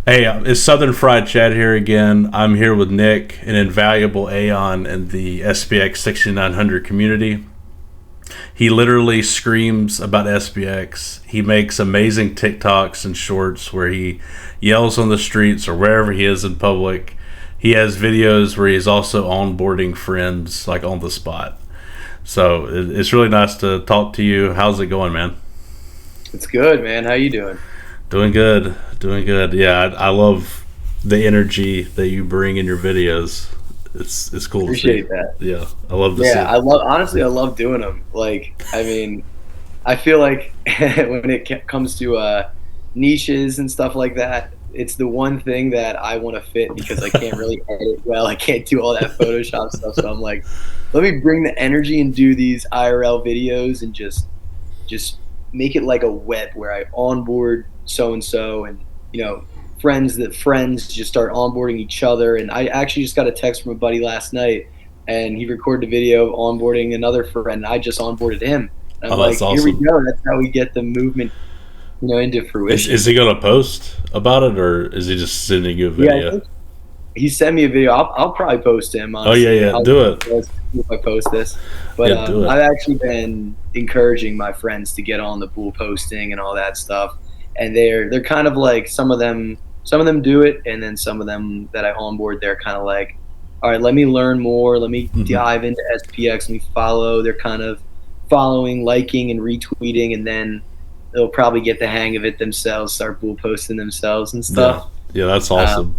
Hey, it's Southern Fried Chat here again. I'm here with Nick, an invaluable Aeon in the SPX6900 community. He literally screams about SPX. He makes amazing TikToks and shorts where he yells on the streets or wherever he is in public. He has videos where he's also onboarding friends like on the spot. So it's really nice to talk to you. How's it going, man? It's good, man. How you doing? Doing good, doing good. Yeah, I love the energy that you bring in your videos. It's cool to see. Appreciate that. Yeah, I love to see. Yeah, I love doing them. Like, I mean, I feel like when it comes to niches and stuff like that, it's the one thing that I want to fit because I can't really edit well. I can't do all that Photoshop stuff. So I'm like, let me bring the energy and do these IRL videos and just make it like a web where I onboard so and so, and friends just start onboarding each other. And I actually just got a text from a buddy last night, and he recorded a video of onboarding another friend. And I just onboarded him. And I'm like, that's awesome. Here we go. That's how we get the movement, into fruition. Is he gonna post about it, or is he just sending you a video? Yeah, he sent me a video. I'll probably post him. Honestly. Oh yeah, do it. If I post this, but Yeah, do it. I've actually been encouraging my friends to get on the pool posting and all that stuff, and they're kind of like some of them do it, and then some of them that I onboard, they're kind of like, all right, let me learn more, let me dive into SPX, let me follow. They're kind of following, liking, and retweeting, and then they'll probably get the hang of it themselves, start pool posting themselves and stuff. Yeah, that's awesome.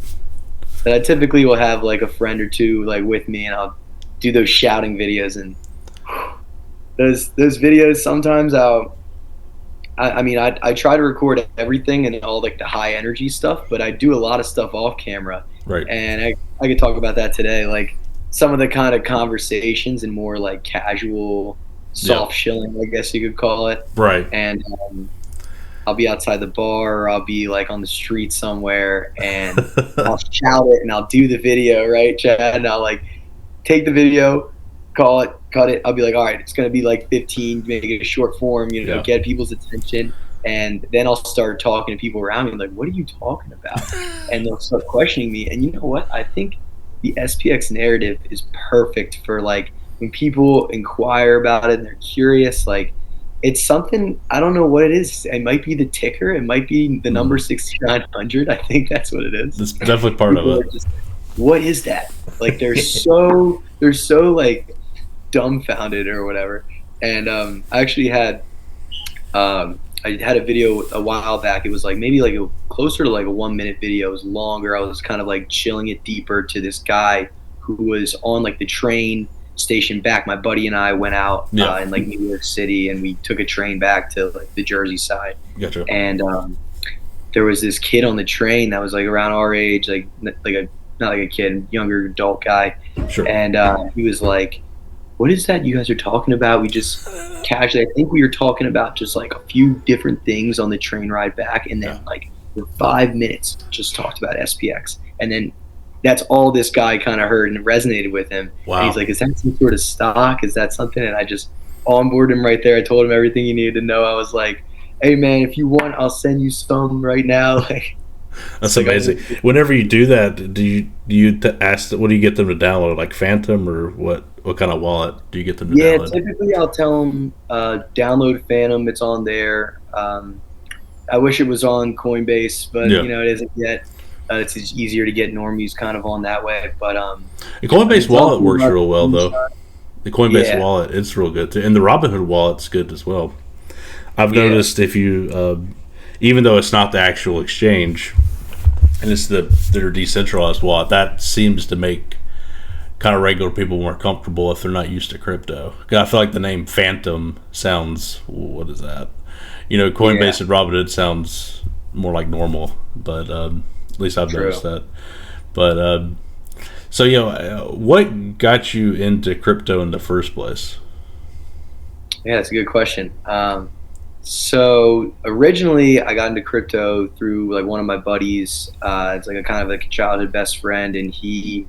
But I typically will have like a friend or two like with me, and I'll do those shouting videos, and those videos sometimes I try to record everything and all like the high energy stuff, but I do a lot of stuff off camera. Right. And I could talk about that today, like some of the kind of conversations and more like casual soft shilling, I guess you could call it. Right. And I'll be outside the bar, or I'll be like on the street somewhere, and I'll shout it, and I'll do the video, right, Chad? And I'll like take the video, call it, cut it. I'll be like, all right, it's going to be like 15, make it a short form, get people's attention. And then I'll start talking to people around me, like, what are you talking about? And they'll start questioning me. And you know what? I think the SPX narrative is perfect for like when people inquire about it and they're curious, like it's something, I don't know what it is. It might be the ticker. It might be the number 6900. I think that's what it is. That's definitely part of it. Just, what is that? Like they're so like dumbfounded or whatever. And I actually had I had a video a while back. It was like maybe like closer to like a 1 minute video. It was longer. I was kind of like chilling it deeper to this guy who was on like the train station back. My buddy and I went out in like New York City, and we took a train back to like the Jersey side. Gotcha. And there was this kid on the train that was like around our age, like a not like a kid, younger adult guy. Sure. And he was like, what is that you guys are talking about? We just casually, I think we were talking about just like a few different things on the train ride back, and then like for 5 minutes just talked about SPX. And then that's all this guy kind of heard and resonated with him. Wow. And he's like, is that some sort of stock? Is that something? And I just onboarded him right there. I told him everything he needed to know. I was like, hey man, if you want, I'll send you some right now. Like, that's amazing. Whenever you do that, do you ask, what do you get them to download? Like Phantom, or what kind of wallet do you get them to download? Yeah, typically I'll tell them download Phantom. It's on there. I wish it was on Coinbase, but it isn't yet. It's easier to get normies kind of on that way. But the Coinbase wallet works real well though. The Coinbase wallet, it's real good too, and the Robinhood wallet's good as well. I've noticed if you, even though it's not the actual exchange, and it's their decentralized wallet, that seems to make kind of regular people more comfortable if they're not used to crypto. I feel like the name Phantom sounds, what is that? Coinbase and Robinhood sounds more like normal, but at least I've noticed that. But so what got you into crypto in the first place? Yeah, that's a good question. So originally I got into crypto through like one of my buddies. It's like a kind of like a childhood best friend, and he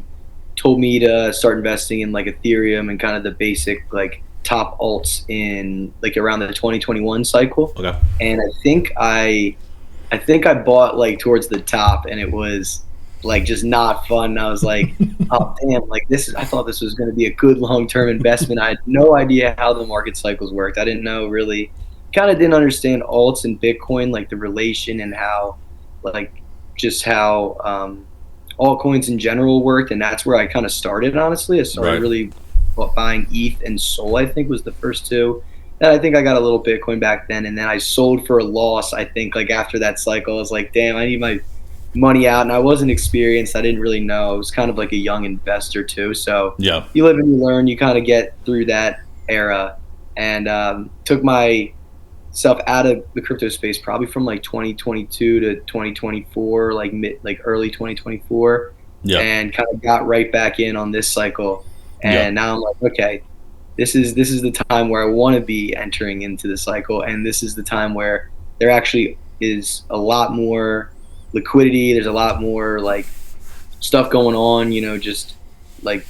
told me to start investing in like Ethereum and kind of the basic like top alts in like around the 2021 cycle. Okay. And I think I I think I bought like towards the top, and it was like just not fun. I was like, oh damn, like I thought this was going to be a good long-term investment. I had no idea how the market cycles worked. I didn't know really, kind of didn't understand alts and Bitcoin, like the relation and how, like just how altcoins in general worked. And that's where I kind of started, honestly. I started really buying ETH and Sol, I think was the first two. And I think I got a little Bitcoin back then. And then I sold for a loss, I think, like after that cycle. I was like, damn, I need my money out, and I wasn't experienced. I didn't really know. I was kind of like a young investor too. So yeah, you live and you learn. You kind of get through that era, and took myself out of the crypto space probably from like 2022 to 2024, like early 2024, and kind of got right back in on this cycle. And now I'm like, okay, this is the time where I want to be entering into the cycle, and this is the time where there actually is a lot more liquidity. There's a lot more like stuff going on, just like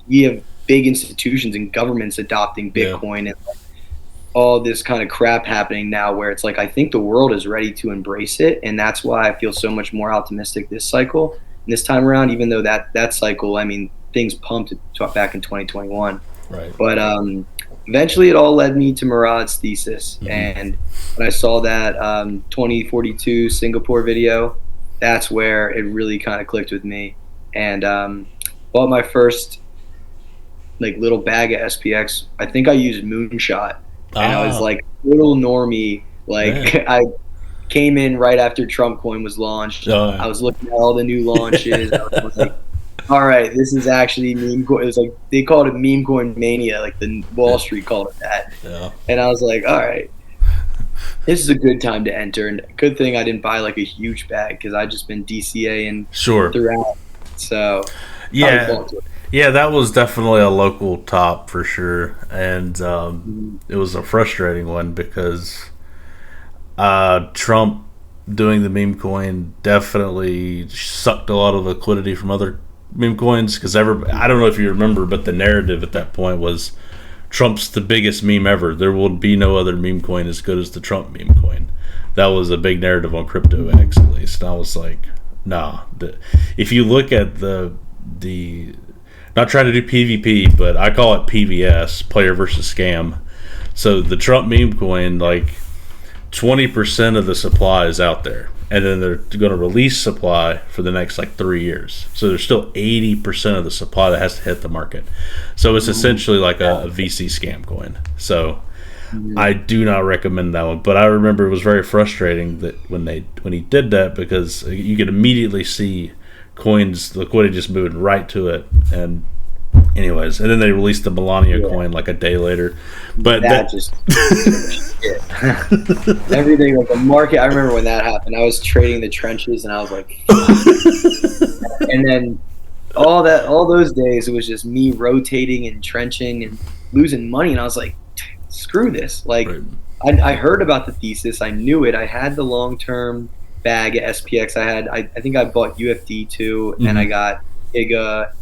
you have big institutions and governments adopting Bitcoin and like, all this kind of crap happening now where it's like I think the world is ready to embrace it, and that's why I feel so much more optimistic this cycle and this time around, even though that cycle, I mean, things pumped back in 2021. Right. But eventually it all led me to Murad's thesis. And when I saw that 2042 Singapore video, that's where it really kind of clicked with me. And bought my first like little bag of SPX. I think I used Moonshot. And I was like little normie. Like I came in right after Trump coin was launched. I was looking at all the new launches. I was like, all right, this is actually meme coin. It was like they called it meme coin mania, like the Wall Street called it that. And I was like, all right, this is a good time to enter. And good thing I didn't buy like a huge bag because I just been DCAing throughout. So yeah, that was definitely a local top for sure, and it was a frustrating one because Trump doing the meme coin definitely sucked a lot of liquidity from other meme coins because I don't know if you remember, but the narrative at that point was Trump's the biggest meme ever. There will be no other meme coin as good as the Trump meme coin. That was a big narrative on CryptoX at least, and I was like, nah. If you look at the not trying to do PvP, but I call it PVS, player versus scam. So the Trump meme coin, like 20% of the supply is out there, and then they're going to release supply for the next like 3 years. So there's still 80% of the supply that has to hit the market. So it's essentially like a VC scam coin. So I do not recommend that one. But I remember it was very frustrating that when he did that, because you could immediately see coins liquidity just moving right to it. And anyways, and then they released the Melania coin like a day later. But that just everything like the market. I remember when that happened. I was trading the trenches, and I was like, and then all those days it was just me rotating and trenching and losing money, and I was like, screw this. Like I heard about the thesis, I knew it. I had the long term bag at SPX. I think I bought UFD too, and I got Giga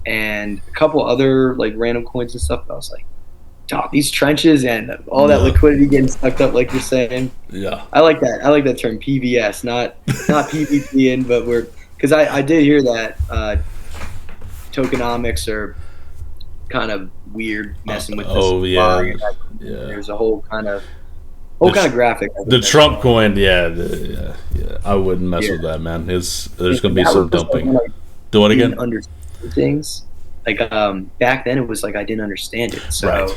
and a couple other like random coins and stuff. But I was like, dog, these trenches and all that liquidity getting sucked up, like you're saying. Yeah, I like that. I like that term, PVS, not PVP in, but because I did hear that tokenomics are kind of weird, messing with this. There's a whole kind of graphic. The Trump coin, I wouldn't mess with that, man. There's going to be some dumping. Do it again. Understand things like back then, it was like I didn't understand it, so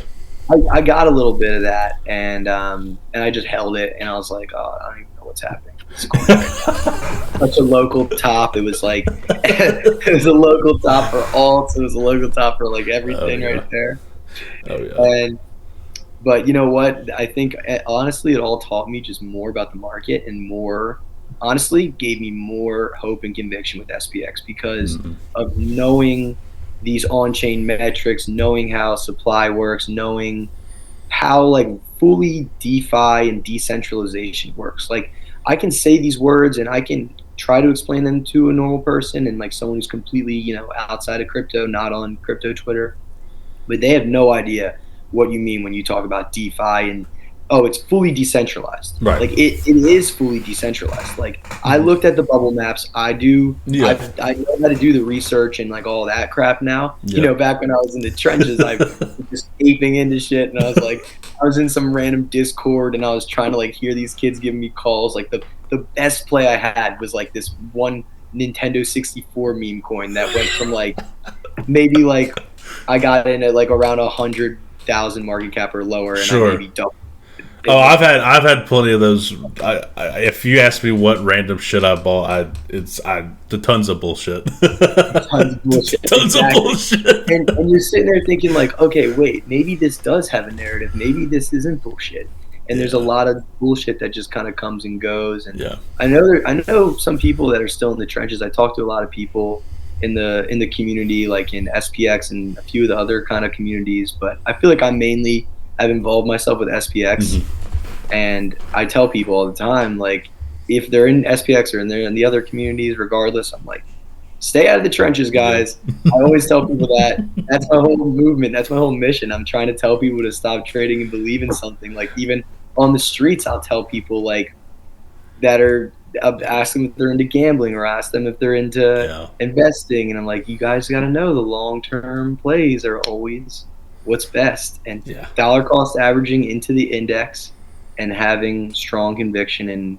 I got a little bit of that, and I just held it, and I was like, oh, I don't even know what's happening. It's cool. Such a local top. It was like it was a local top for alts. It was a local top for like everything right there. But you know what? I think honestly, it all taught me just more about the market, and more honestly gave me more hope and conviction with SPX because of knowing these on-chain metrics, knowing how supply works, knowing how like fully DeFi and decentralization works. Like I can say these words and I can try to explain them to a normal person and like someone who's completely, outside of crypto, not on crypto Twitter, but they have no idea what you mean when you talk about DeFi and oh, it's fully decentralized. Right. Like it is fully decentralized. Like I looked at the bubble maps. I know how to do the research and like all that crap now. Yeah. You know, back when I was in the trenches, I was just aping into shit, and I was like, I was in some random Discord, and I was trying to like hear these kids giving me calls. Like the best play I had was like this one Nintendo 64 meme coin that went from like maybe like I got in at like around 100,000 market cap or lower, and I maybe doubled. Oh, I've had plenty of those. If you ask me what random shit I bought, the tons of bullshit. Tons of bullshit. Tons of bullshit. And you're sitting there thinking like, okay, wait, maybe this does have a narrative. Maybe this isn't bullshit. And there's a lot of bullshit that just kind of comes and goes. And I know some people that are still in the trenches. I talk to a lot of people in the community, like in SPX and a few of the other kind of communities. But I feel like I've involved myself with SPX, and I tell people all the time, like, if they're in SPX or they're in the other communities, regardless, I'm like, stay out of the trenches, guys. I always tell people that. That's my whole movement. That's my whole mission. I'm trying to tell people to stop trading and believe in something. Like, even on the streets, I'll tell people, like, that are ask them if they're into gambling or ask them if they're into investing. And I'm like, you guys got to know the long-term plays are always what's best, and dollar cost averaging into the index and having strong conviction and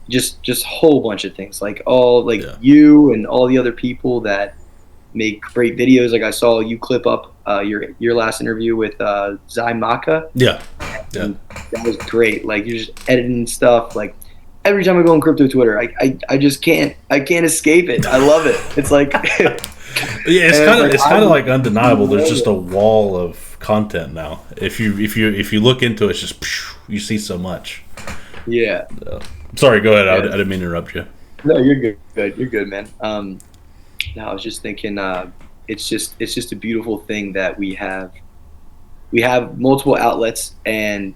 just a whole bunch of things, like you and all the other people that make great videos. Like I saw you clip up your last interview with Zymaka. That was great. Like you're just editing stuff. Like every time I go on crypto Twitter, I just can't escape it. I love it. It's like it's kind of like undeniable. There's just a wall of content now. If you look into it, it's just you see so much. Yeah. Sorry, go ahead. I didn't mean to interrupt you. No, you're good. You're good, man. No, I was just thinking. It's just a beautiful thing that we have multiple outlets, and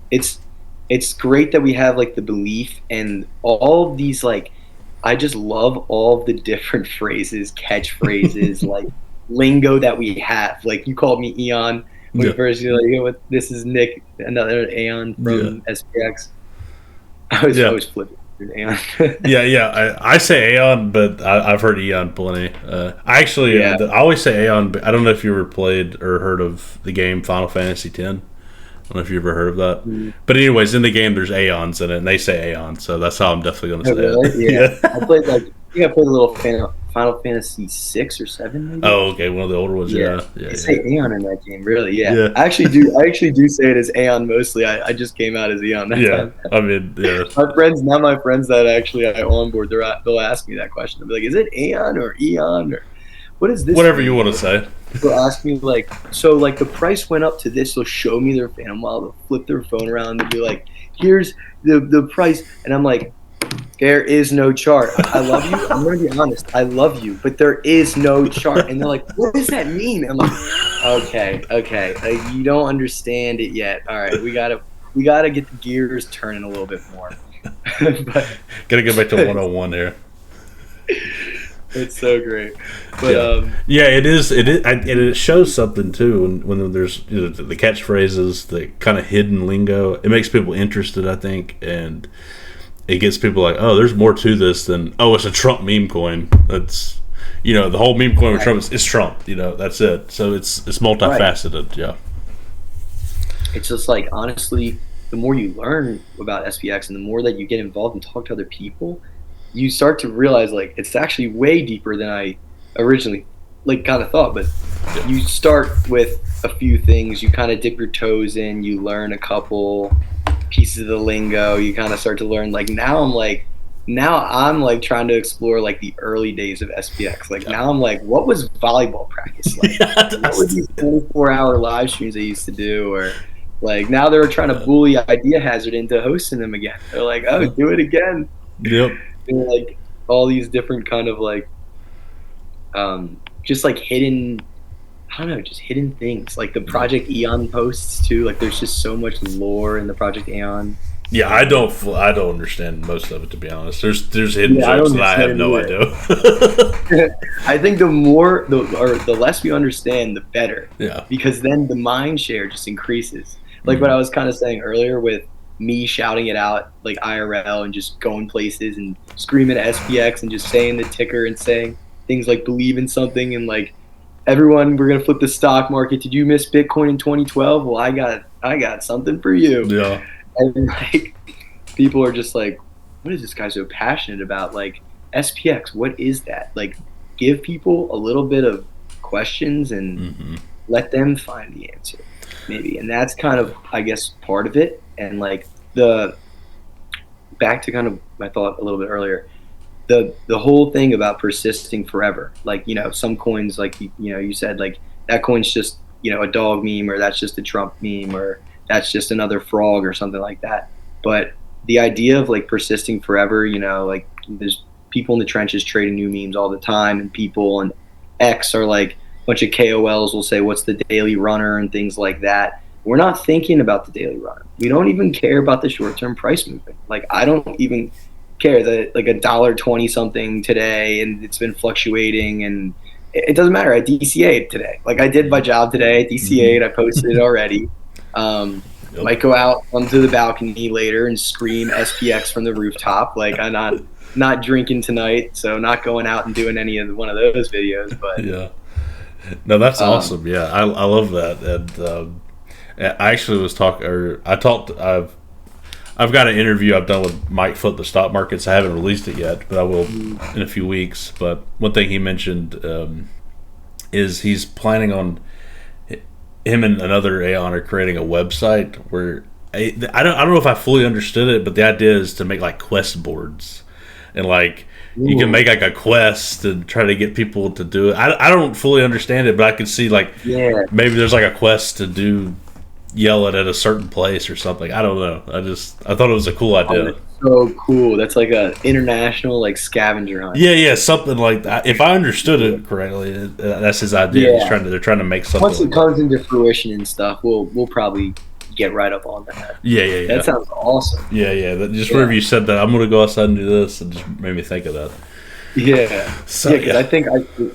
it's great that we have like the belief and all of these like. I just love all of the different phrases, catchphrases, like lingo that we have. Like you called me Eon when first you're like, what? This is Nick, another Aeon from SPX. I was flipping Aeon. I say Aeon, but I've heard Eon plenty. I always say Aeon, but I don't know if you ever played or heard of the game Final Fantasy X. I don't know if you ever heard of that. But anyways, in the game there's Aeons in it, and they say Aeon, so that's how I'm definitely going to say it. Yeah. I played I played a little Final Fantasy 6 or 7 maybe. Oh, okay, one of the older ones. They say Aeon in that game, really. Yeah. I actually do say it as Aeon mostly. I just came out as Eon that time. I mean, my friends that actually I onboard, they'll ask me that question. They'll be like, is it Aeon or Eon or what is this? Whatever you want to say. They'll ask me like, so like the price went up to this. They'll show me their Phantom Wallet. They'll flip their phone around and be like, here's the price. And I'm like, there is no chart. I love you. I'm going to be honest. I love you, but there is no chart. And they're like, what does that mean? I'm like, okay. Like, you don't understand it yet. All right. We gotta get the gears turning a little bit more. Gotta get back to 101 here. It's so great, but it is, and it shows something too. When there's the catchphrases, the kind of hidden lingo, it makes people interested, I think, and it gets people like, oh, there's more to this than it's a Trump meme coin. That's the whole meme coin with Trump is Trump. That's it. So it's multifaceted. Yeah, it's just like honestly, the more you learn about SPX and the more that you get involved and talk to other people, you start to realize like it's actually way deeper than I originally kind of thought. But you start with a few things, you kind of dip your toes in, you learn a couple pieces of the lingo, you kind of start to learn. Like now I'm like trying to explore like the early days of SPX. Like now I'm like, what was volleyball practice like? What were these 24-hour live streams I used to do? Or like now they're trying to bully Idea Hazard into hosting them again. They're like, oh, do it again. Yep. And like all these different kind of like just like hidden, I don't know, just hidden things, like the Project Eon posts too. Like there's just so much lore in the Project Eon. Yeah, I don't understand most of it, to be honest. There's hidden jokes that I have no idea. I think the less we understand, the better. Yeah. Because then the mind share just increases. like what I was kind of saying earlier with me shouting it out like IRL and just going places and screaming at SPX and just saying the ticker and saying things like believe in something and like everyone, we're gonna flip the stock market. Did you miss Bitcoin in 2012? Well, I got something for you. Yeah. And like people are just like, what is this guy so passionate about? Like SPX, what is that? Like give people a little bit of questions and let them find the answer, maybe. And that's kind of, I guess, part of it. And like the back to kind of my thought a little bit earlier, the whole thing about persisting forever. Like, you know, some coins, like you know, you said like that coin's just, you know, a dog meme, or that's just a Trump meme, or that's just another frog or something like that. But the idea of like persisting forever, you know, like there's people in the trenches trading new memes all the time, and people on X are like a bunch of KOLs will say what's the daily runner and things like that. We're not thinking about the daily runner. We don't even care about the short-term price movement. Like I don't even care that like $1.20 something today, and it's been fluctuating, and it doesn't matter. I DCA'd today. Like I did my job today. I DCA'd. I posted it already. Might go out onto the balcony later and scream SPX from the rooftop. Like I'm not drinking tonight, so not going out and doing any of one of those videos. But yeah, no, that's awesome. Yeah, I love that. And I actually was talking, or I talked. I've got an interview I've done with Mike Foot, the stock markets. I haven't released it yet, but I will in a few weeks. But one thing he mentioned is he's planning on him and another Aeon are creating a website where I don't know if I fully understood it, but the idea is to make like quest boards, and like you can make like a quest and try to get people to do it. I don't fully understand it, but I could see like maybe there's like a quest to do yell it at a certain place or something. I don't know. I thought it was a cool idea. Oh, so cool. That's like a international like scavenger hunt. Yeah, something like that. If I understood it correctly, that's his idea. Yeah. They're trying to make something. Once it comes into fruition and stuff, we'll probably get right up on that. Yeah. That sounds awesome. Yeah. Whenever you said that, I'm gonna go outside and do this, it just made me think of that. Yeah. So because I think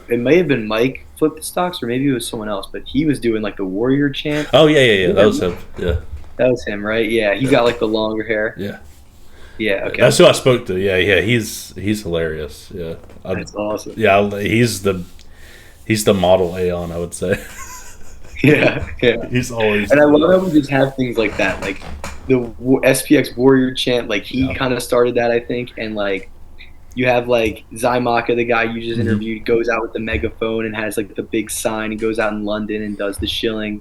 it may have been Mike Flip the Stocks, or maybe it was someone else, but he was doing like the warrior chant. Oh yeah. That was him. Yeah. That was him, right? Yeah. He's got like the longer hair. Yeah. Yeah. Okay. That's who I spoke to. Yeah. He's hilarious. Yeah. That's awesome. Yeah. He's the model Aeon, I would say. Yeah. He's always. And I love how we just have things like that, like the SPX warrior chant. Like he kind of started that, I think, and like. You have like Zymaka, the guy you just interviewed, goes out with the megaphone and has like the big sign and goes out in London and does the shilling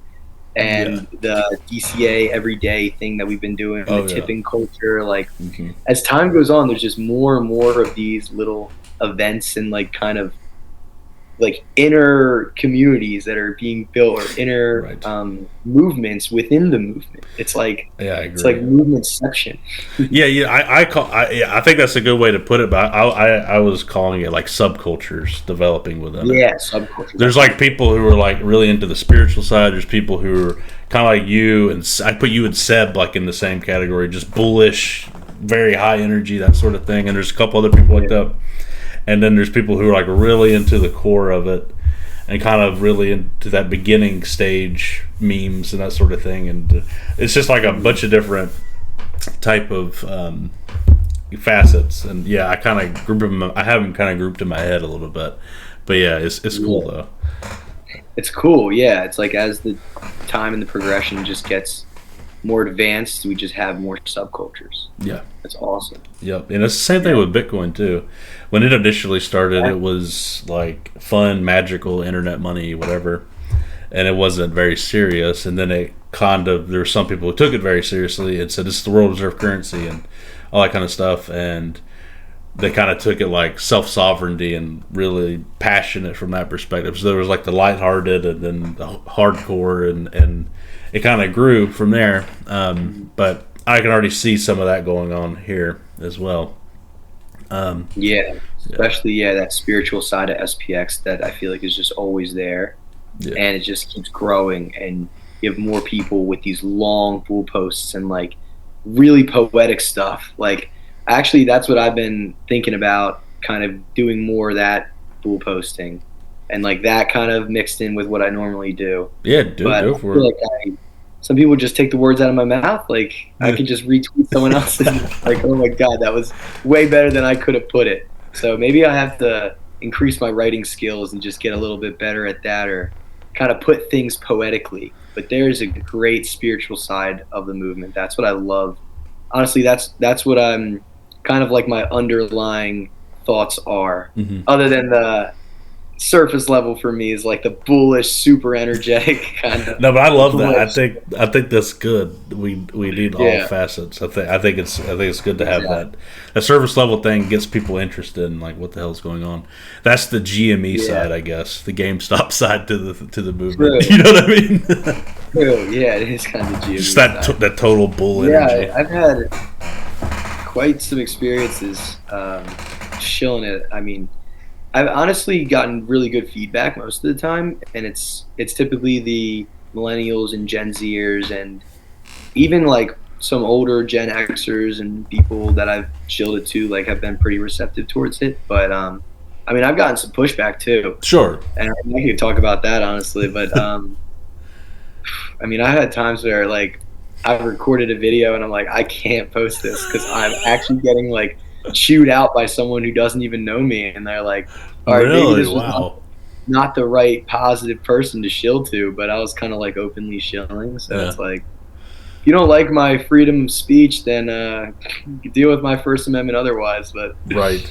and the DCA everyday thing that we've been doing, the tipping culture. Like as time goes on, there's just more and more of these little events and like kind of like inner communities that are being built, or inner movements within the movement. It's like it's like movementception. I think that's a good way to put it. But I was calling it like subcultures developing within it. Yeah, subcultures. There's like people who are like really into the spiritual side. There's people who are kind of like you, and I put you and Seb like in the same category, just bullish, very high energy, that sort of thing. And there's a couple other people like that. And then there's people who are like really into the core of it and kind of really into that beginning stage memes and that sort of thing. And it's just like a bunch of different type of facets. And I kind of group them. I have them kind of grouped in my head a little bit. But it's cool though. It's cool. Yeah, it's like as the time and the progression just gets more advanced, we just have more subcultures. Yeah, that's awesome. Yep, and it's the same thing with Bitcoin too. When it initially started, it was like fun, magical, internet money, whatever, and it wasn't very serious. And then it kind of, there were some people who took it very seriously and said this is the world reserve currency and all that kind of stuff, and they kind of took it like self-sovereignty and really passionate from that perspective. So there was like the lighthearted and then the hardcore, and it kind of grew from there. But I can already see some of that going on here as well. Especially that spiritual side of SPX that I feel like is just always there, and it just keeps growing. And you have more people with these long bull posts and like really poetic stuff. Like actually, that's what I've been thinking about, kind of doing more of that bull posting, and like that kind of mixed in with what I normally do. Yeah, dude, go for it. some people just take the words out of my mouth. Like I could just retweet someone else's. Like, oh my God, that was way better than I could have put it. So maybe I have to increase my writing skills and just get a little bit better at that, or kind of put things poetically. But there's a great spiritual side of the movement. That's what I love. Honestly, that's what I'm kind of like my underlying thoughts are. Mm-hmm. Other than the surface level for me is like the bullish, super energetic kind of. No, but I love that. I think that's good. We need all facets. I think it's good to have that. The surface level thing gets people interested in like what the hell's going on. That's the GME side, I guess. The GameStop side to the movement. True. You know what I mean? True. Yeah, it is kind of GME. Just that total bull energy. Yeah, I've had quite some experiences shilling it. I mean, I've honestly gotten really good feedback most of the time, and it's typically the millennials and Gen Zers, and even like some older Gen Xers and people that I've shilled it to, like, have been pretty receptive towards it. But I mean, I've gotten some pushback too. Sure. And I could talk about that honestly, but I mean, I had times where like I've recorded a video and I'm like, I can't post this because I'm actually getting like chewed out by someone who doesn't even know me, and they're like, all right, really? maybe this was not the right positive person to shill to, but I was kind of like openly shilling. So it's like, if you don't like my freedom of speech, then deal with my First Amendment otherwise. But right,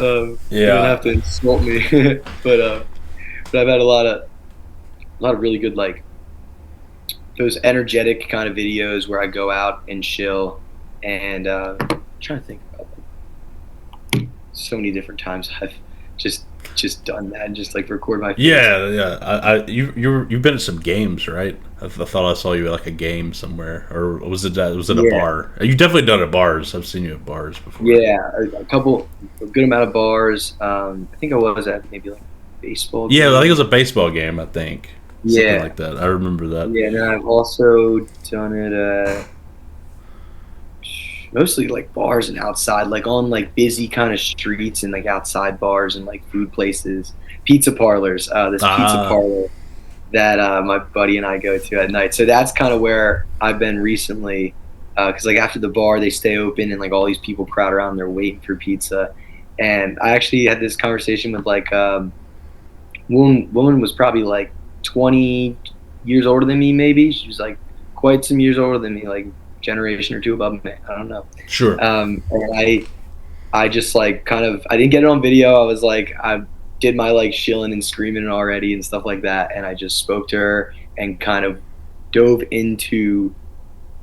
you don't have to insult me. but I've had a lot of really good, like, those energetic kind of videos where I go out and shill, and I'm trying to think about them. So many different times I've just done that and just like record my face. You've been at some games, right? I thought I saw you at like a game somewhere, or was it a bar? You've definitely done it at bars. I've seen you at bars before. Yeah, a good amount of bars. I think I was at maybe like a baseball game. Yeah, I think it was a baseball game, I think. Something like that. I remember that. Yeah, and I've also done it at mostly like bars and outside, like on like busy kind of streets and like outside bars and like food places, pizza parlors. This pizza parlor that my buddy and I go to at night. So that's kind of where I've been recently, because like after the bar they stay open and like all these people crowd around and they're waiting for pizza. And I actually had this conversation with like woman was probably like 20 years older than me, maybe. She was like quite some years older than me, like generation or two above me. I don't know. Sure. And I just like kind of, I didn't get it on video. I was like, I did my like shilling and screaming already and stuff like that. And I just spoke to her and kind of dove into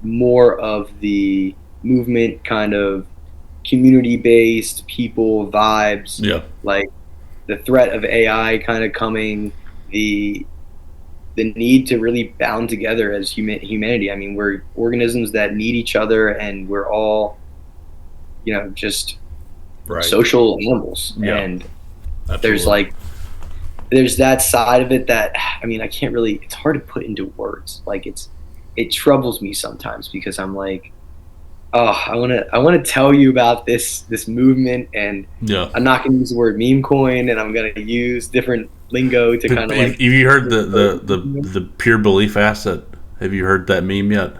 more of the movement, kind of community-based people vibes. Yeah. Like the threat of AI kind of coming, the need to really bound together as humanity. I mean, we're organisms that need each other, and we're all, you know, just social animals. Yeah. And absolutely. there's that side of it that, I mean, it's hard to put into words. Like it troubles me sometimes because I'm like, oh, I want to tell you about this movement, and I'm not going to use the word meme coin, and I'm going to use different lingo to kind of like. Have you heard the pure belief asset? Have you heard that meme yet?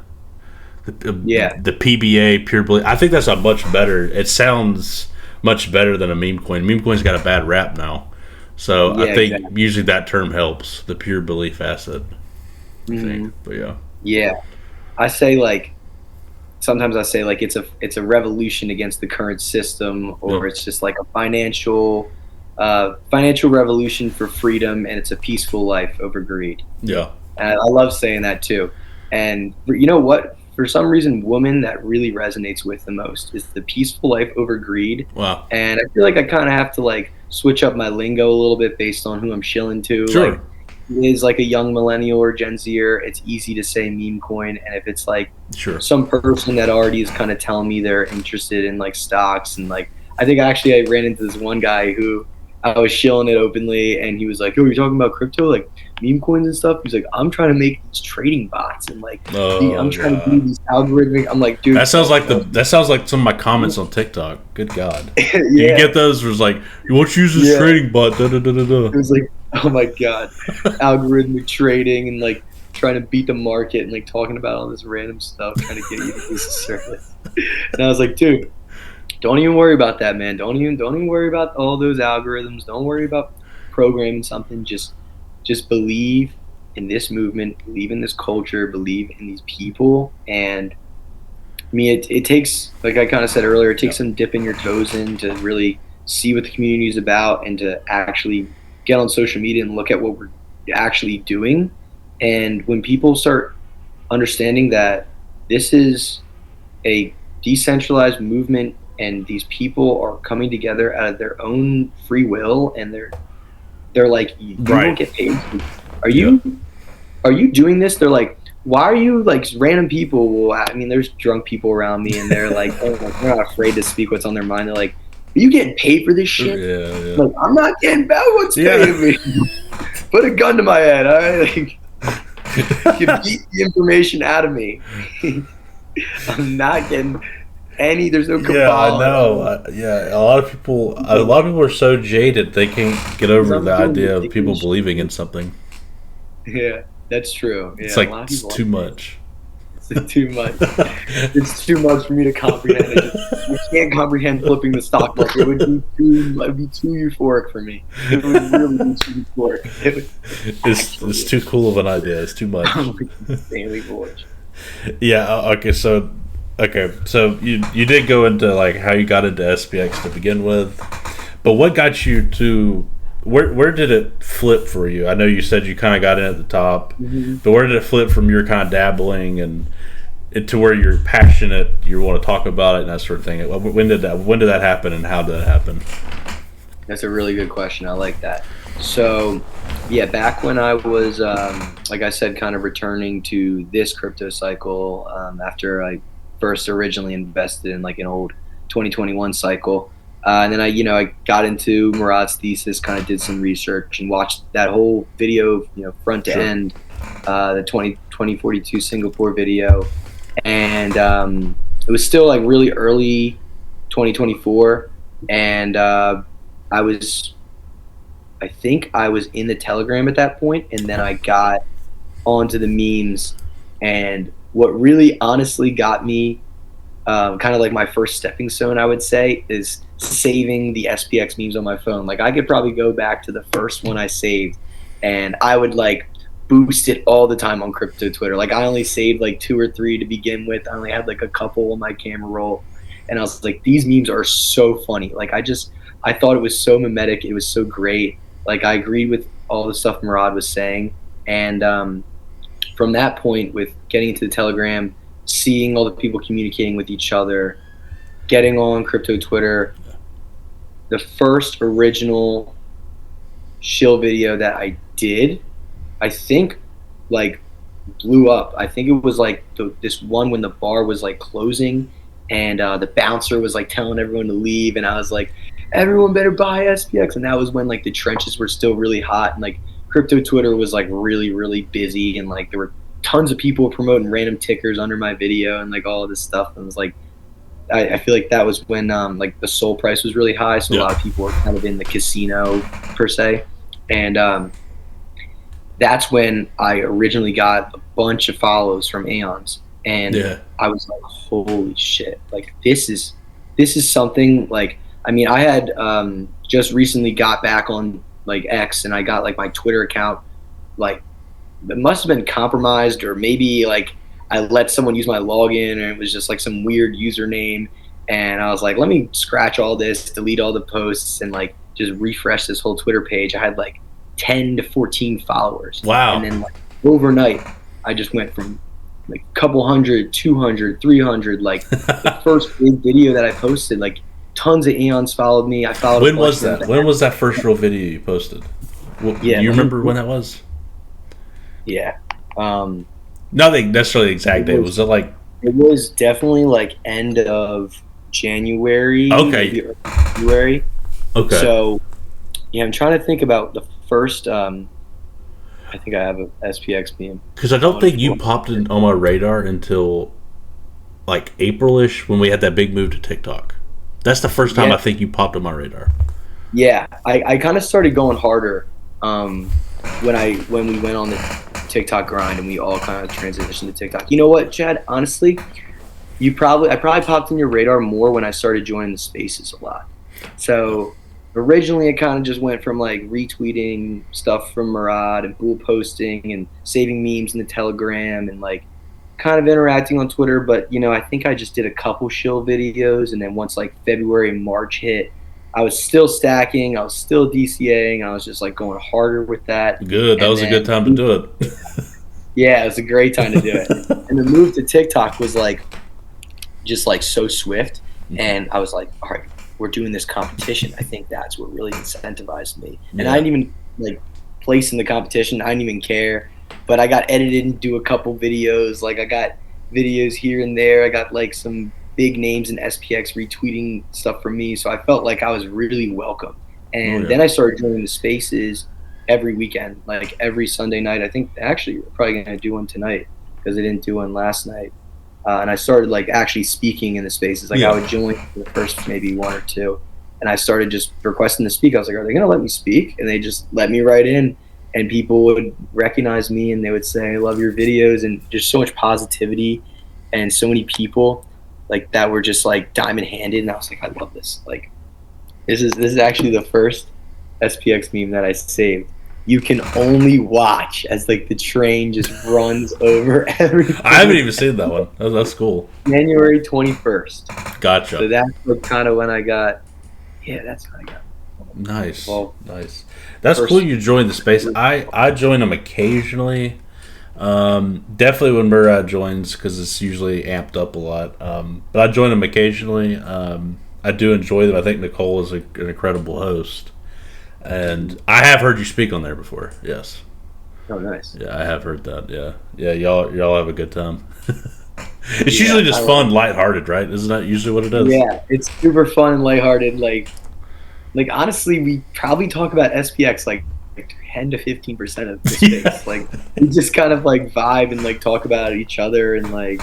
The PBA pure belief. I think that's a much better. It sounds much better than a meme coin. Meme coin's got a bad rap now, so I think usually that term helps. The pure belief asset. I think, but I say like. Sometimes I say like it's a revolution against the current system, or it's just like a financial revolution for freedom, and it's a peaceful life over greed. Yeah, and I love saying that too. And you know what? For some reason, woman, that really resonates with the most is the peaceful life over greed. Wow. And I feel like I kind of have to like switch up my lingo a little bit based on who I'm shilling to. Sure. Like, is like a young millennial or Gen Zer, it's easy to say meme coin. And if it's like some person that already is kind of telling me they're interested in like stocks, and like I ran into this one guy who I was shilling it openly, and he was like, "Oh, you're talking about crypto, like meme coins and stuff?" He's like, "I'm trying to make these trading bots, and like I'm trying to do these algorithmic." I'm like, dude, that sounds like some of my comments on TikTok. Good God, you get those? Where it's like, "You want to use this trading bot?" Da, da, da, da, da. It was like, oh my God, algorithmic trading, and like trying to beat the market and like talking about all this random stuff, trying to get you to use the service. And I was like, dude, don't even worry about that, man. Don't even worry about all those algorithms. Don't worry about programming something. Just believe in this movement, believe in this culture, believe in these people. And I mean, it takes, like I kind of said earlier, it takes some dipping your toes in to really see what the community is about and to actually get on social media and look at what we're actually doing. And when people start understanding that this is a decentralized movement and these people are coming together out of their own free will, and they're like, you don't get paid. Are you doing this? They're like, why are you like random people? Well, I mean, there's drunk people around me, and they're like, oh, they're not afraid to speak what's on their mind. They're like, are you getting paid for this shit? Yeah. Like, I'm not getting paid. What's paying me? Put a gun to my head. All right, like, you beat the information out of me. I'm not getting any. There's no cabal. Yeah, I know. A lot of people are so jaded they can't get over the idea of people believing in something. Yeah, that's true. Yeah, it's like it's too much. It's too much. It's too much for me to comprehend. I can't comprehend flipping the stock market. It would be too euphoric for me. It would really be too euphoric. It's too cool of an idea. It's too much. Insanely bullish. Yeah. Okay. So you did go into like how you got into SPX to begin with, but what got you to where did it flip for you? I know you said you kind of got in at the top, but where did it flip from your kind of dabbling and to where you're passionate, you want to talk about it and that sort of thing? When did that happen, and how did that happen? That's a really good question. I like that. So, yeah, back when I was, like I said, kind of returning to this crypto cycle after I first originally invested in like an old 2021 cycle. And then I got into Murad's thesis, kind of did some research and watched that whole video, front to end, the 2042 Singapore video. And it was still like really early 2024. And I think I was in the Telegram at that point, and then I got onto the memes. And what really honestly got me kind of like my first stepping stone, I would say, is saving the SPX memes on my phone. Like, I could probably go back to the first one I saved, and I would like boost it all the time on crypto Twitter. Like, I only saved like 2 or 3 to begin with. I only had like a couple on my camera roll, and I was like, these memes are so funny. Like, I thought it was so mimetic. It was so great. Like, I agreed with all the stuff Murad was saying. And from that point, with getting into the Telegram, seeing all the people communicating with each other, getting on crypto Twitter, the first original shill video that I did, I think, like, blew up. I think it was like this one when the bar was like closing, and the bouncer was like telling everyone to leave, and I was like, everyone better buy SPX. And that was when like the trenches were still really hot, and like crypto Twitter was like really, really busy, and like there were tons of people promoting random tickers under my video and like all of this stuff. And it was like, I feel like that was when like the SOL price was really high, so a lot of people were kind of in the casino per se. And that's when I originally got a bunch of follows from Aeons, and I was like, holy shit, like this is something. Like, I mean, I had just recently got back on like X, and I got like my Twitter account, like, it must have been compromised, or maybe like I let someone use my login, and it was just like some weird username. And I was like, let me scratch all this, delete all the posts, and like just refresh this whole Twitter page. I had like 10 to 14 followers. Wow. And then like overnight, I just went from like a couple hundred, 200, 300. Like the first big video that I posted, like tons of Aeons followed me. I followed. When was that? When was that first real video you posted? Do you remember when that was? Yeah. Nothing necessarily exact date. Was it like? It was definitely like end of January. Okay. Maybe early February. Okay. So, yeah, I'm trying to think about the first. I think I have a SPX meme. Because I don't think you popped in on my radar until like April-ish, when we had that big move to TikTok. That's the first time I think you popped on my radar. Yeah, I kind of started going harder when we went on the TikTok grind, and we all kind of transitioned to TikTok. You know what, Chad? Honestly, I probably popped in your radar more when I started joining the spaces a lot. So originally it kind of just went from like retweeting stuff from Murad and bull posting and saving memes in the Telegram and like kind of interacting on Twitter. But, you know, I think I just did a couple shill videos. And then once like February and March hit, I was still stacking. I was still DCAing. I was just like going harder with that. Good. That was a good time to do it. Yeah, it was a great time to do it. And the move to TikTok was like just like so swift. And I was like, all right, we're doing this competition. I think that's what really incentivized me. And I didn't even like place in the competition. I didn't even care. But I got edited and do a couple videos. Like I got videos here and there. I got like some big names in SPX retweeting stuff from me. So I felt like I was really welcome. And then I started doing the spaces every weekend, like every Sunday night. I think actually we're probably going to do one tonight because I didn't do one last night. And I started like actually speaking in the spaces. Like I would join for the first maybe one or two. And I started just requesting to speak. I was like, are they going to let me speak? And they just let me right in. And people would recognize me and they would say, I love your videos. And just so much positivity and so many people like that were just like diamond handed. And I was like, I love this. Like this is actually the first SPX meme that I saved. You can only watch as like the train just runs over everything. I haven't even seen that one. That's cool. January 21st. Gotcha. So that's kind of when I got. Yeah, that's when I got. Nice. Well, nice. That's cool. You joined the space. I join them occasionally. Definitely when Murad joins because it's usually amped up a lot. But I join them occasionally. I do enjoy them. I think Nicole is an incredible host. And I have heard you speak on there before. Yes. Oh, nice. Yeah, I have heard that. Yeah. Y'all have a good time. It's usually just fun, lighthearted, right? Isn't that usually what it is? Yeah, it's super fun and lighthearted. Like honestly, we probably talk about SPX like 10 to 15% of the space. Like we just kind of like vibe and like talk about each other and like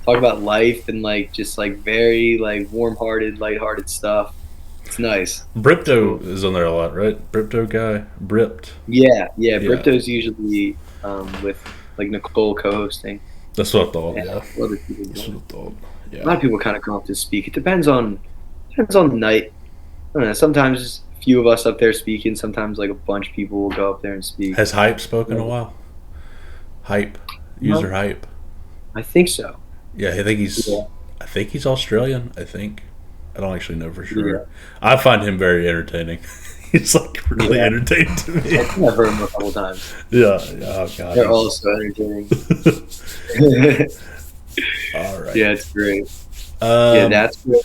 talk about life and like just like very like warm-hearted, lighthearted stuff. It's nice. Bripto is on there a lot, right? Bripto guy, Bript. Yeah. Bripto's usually with like Nicole co-hosting. That's what I thought. Yeah. Other people That's what I thought. Yeah. A lot of people kind of come up to speak. It depends on the night. I don't know. Sometimes a few of us up there speaking. Sometimes like a bunch of people will go up there and speak. Has Hype spoken a while? Hype, user Hype. I think so. Yeah, I think he's Australian. I think. I don't actually know for sure. Yeah. I find him very entertaining. He's like really entertaining to me. I think I've heard him a couple times. Yeah. Oh god. They're all so entertaining. All right. Yeah, it's great. That's where.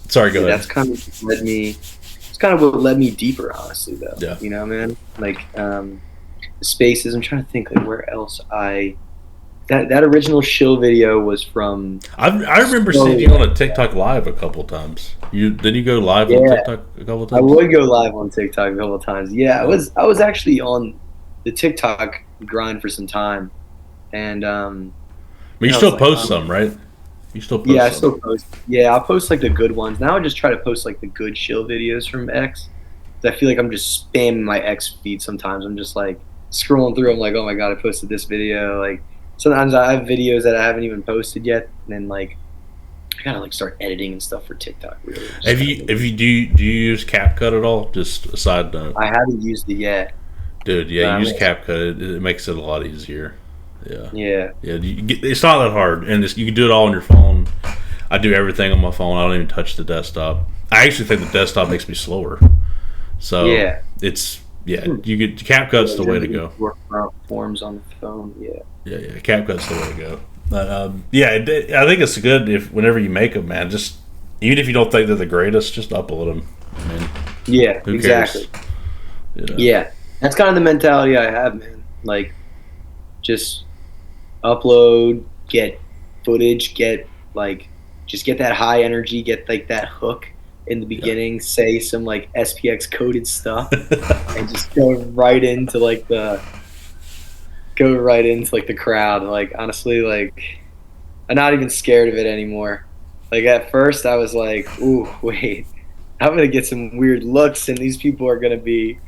Sorry, go ahead. That's kind of led me. It's kind of what led me deeper, honestly, though. Yeah. You know, man. Like the spaces. I'm trying to think like where else That original shill video was from. I remember seeing you on a TikTok live a couple times. Did you go live on TikTok a couple times? I would go live on TikTok a couple times. Yeah, I was actually on the TikTok grind for some time, and but you still post some, right? You still post. Yeah, I still post. Yeah, I'll post like the good ones. Now I just try to post like the good shill videos from X. I feel like I'm just spamming my X feed sometimes. I'm just like scrolling through. I'm like, oh my god, I posted this video. Like. Sometimes I have videos that I haven't even posted yet, and then like I gotta like start editing and stuff for TikTok. Really. Do you use CapCut at all? Just a side note. I haven't used it yet. Dude, use CapCut. It makes it a lot easier. Yeah. Yeah. It's not that hard, and you can do it all on your phone. I do everything on my phone. I don't even touch the desktop. I actually think the desktop makes me slower. So it's you get CapCut's the way to go. Work forms on the phone. Yeah. Yeah, CapCut's the way to go. But I think it's good if whenever you make them, man, just even if you don't think they're the greatest, just upload them. I mean, yeah, who exactly. cares? You know? Yeah, that's kind of the mentality I have, man. Like, just upload, get footage, just get that high energy, get like that hook in the beginning, say some like SPX coded stuff, and just go right into like the crowd. Like honestly, like I'm not even scared of it anymore. Like at first I was like, ooh, wait, I'm gonna get some weird looks and these people are gonna be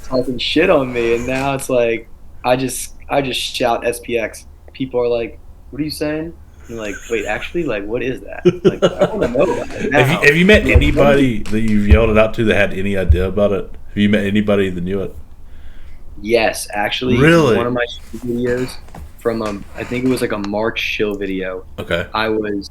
talking shit on me, and now it's like I just shout SPX. People are like, "What are you saying?" I'm like, "Wait, actually, like, what is that?" Like, I want to know about it now. Have you met Like, anybody that you've yelled it out to that had any idea about it? Have you met anybody that knew it? yes, actually, one Really? of my videos from I think it was like a March Shill video. Okay. I was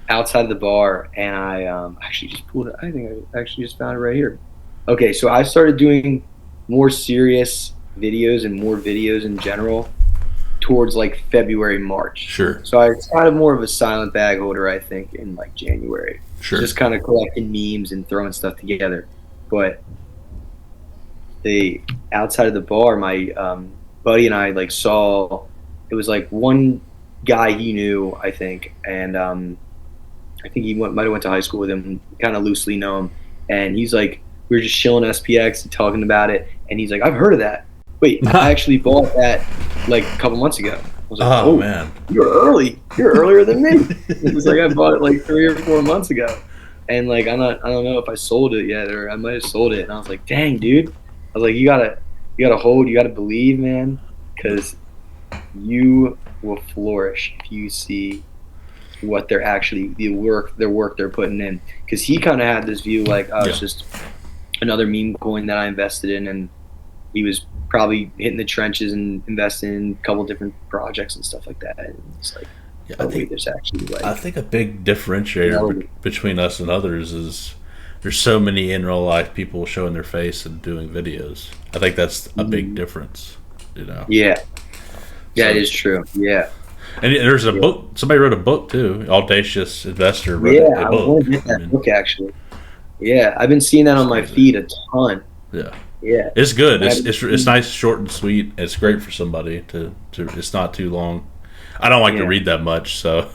outside of the bar and I actually just pulled it. I think I actually just found it right here. Okay, so I started doing more serious videos and more videos in general towards like February, March. Sure. So I was kind of more of a silent bag holder, I think, in like January. Sure. Just kind of collecting memes and throwing stuff together. But the outside of the bar, my buddy and I like saw it was like one guy he knew, I think, and I think he might have went to high school with him, kind of loosely know him, and he's like, we were just chilling SPX and talking about it, and he's like, I've heard of that. Wait, I actually bought that like a couple months ago. I was like, Oh man, you're early. You're earlier than me. It's like I bought it like 3 or 4 months ago, and like I don't know if I sold it yet, or I might have sold it. And I was like, dang, dude. I was like, you gotta hold, you gotta believe, man, because you will flourish if you see what they're actually their work they're putting in. Because he kind of had this view like, oh, it's just another meme coin that I invested in, and he was probably hitting the trenches and investing in a couple different projects and stuff like that. And it's like, yeah, there's actually like, I think a big differentiator between us and others is there's so many in real life people showing their face and doing videos. I think that's a big difference, you know. Yeah, it is true. Yeah. And there's a book. Somebody wrote a book too. Audacious Investor wrote a book. I want to get that book actually. Yeah, I've been seeing that on my feed a ton. Yeah, it's good. It's nice, short and sweet. It's great for somebody to. It's not too long. I don't like to read that much, so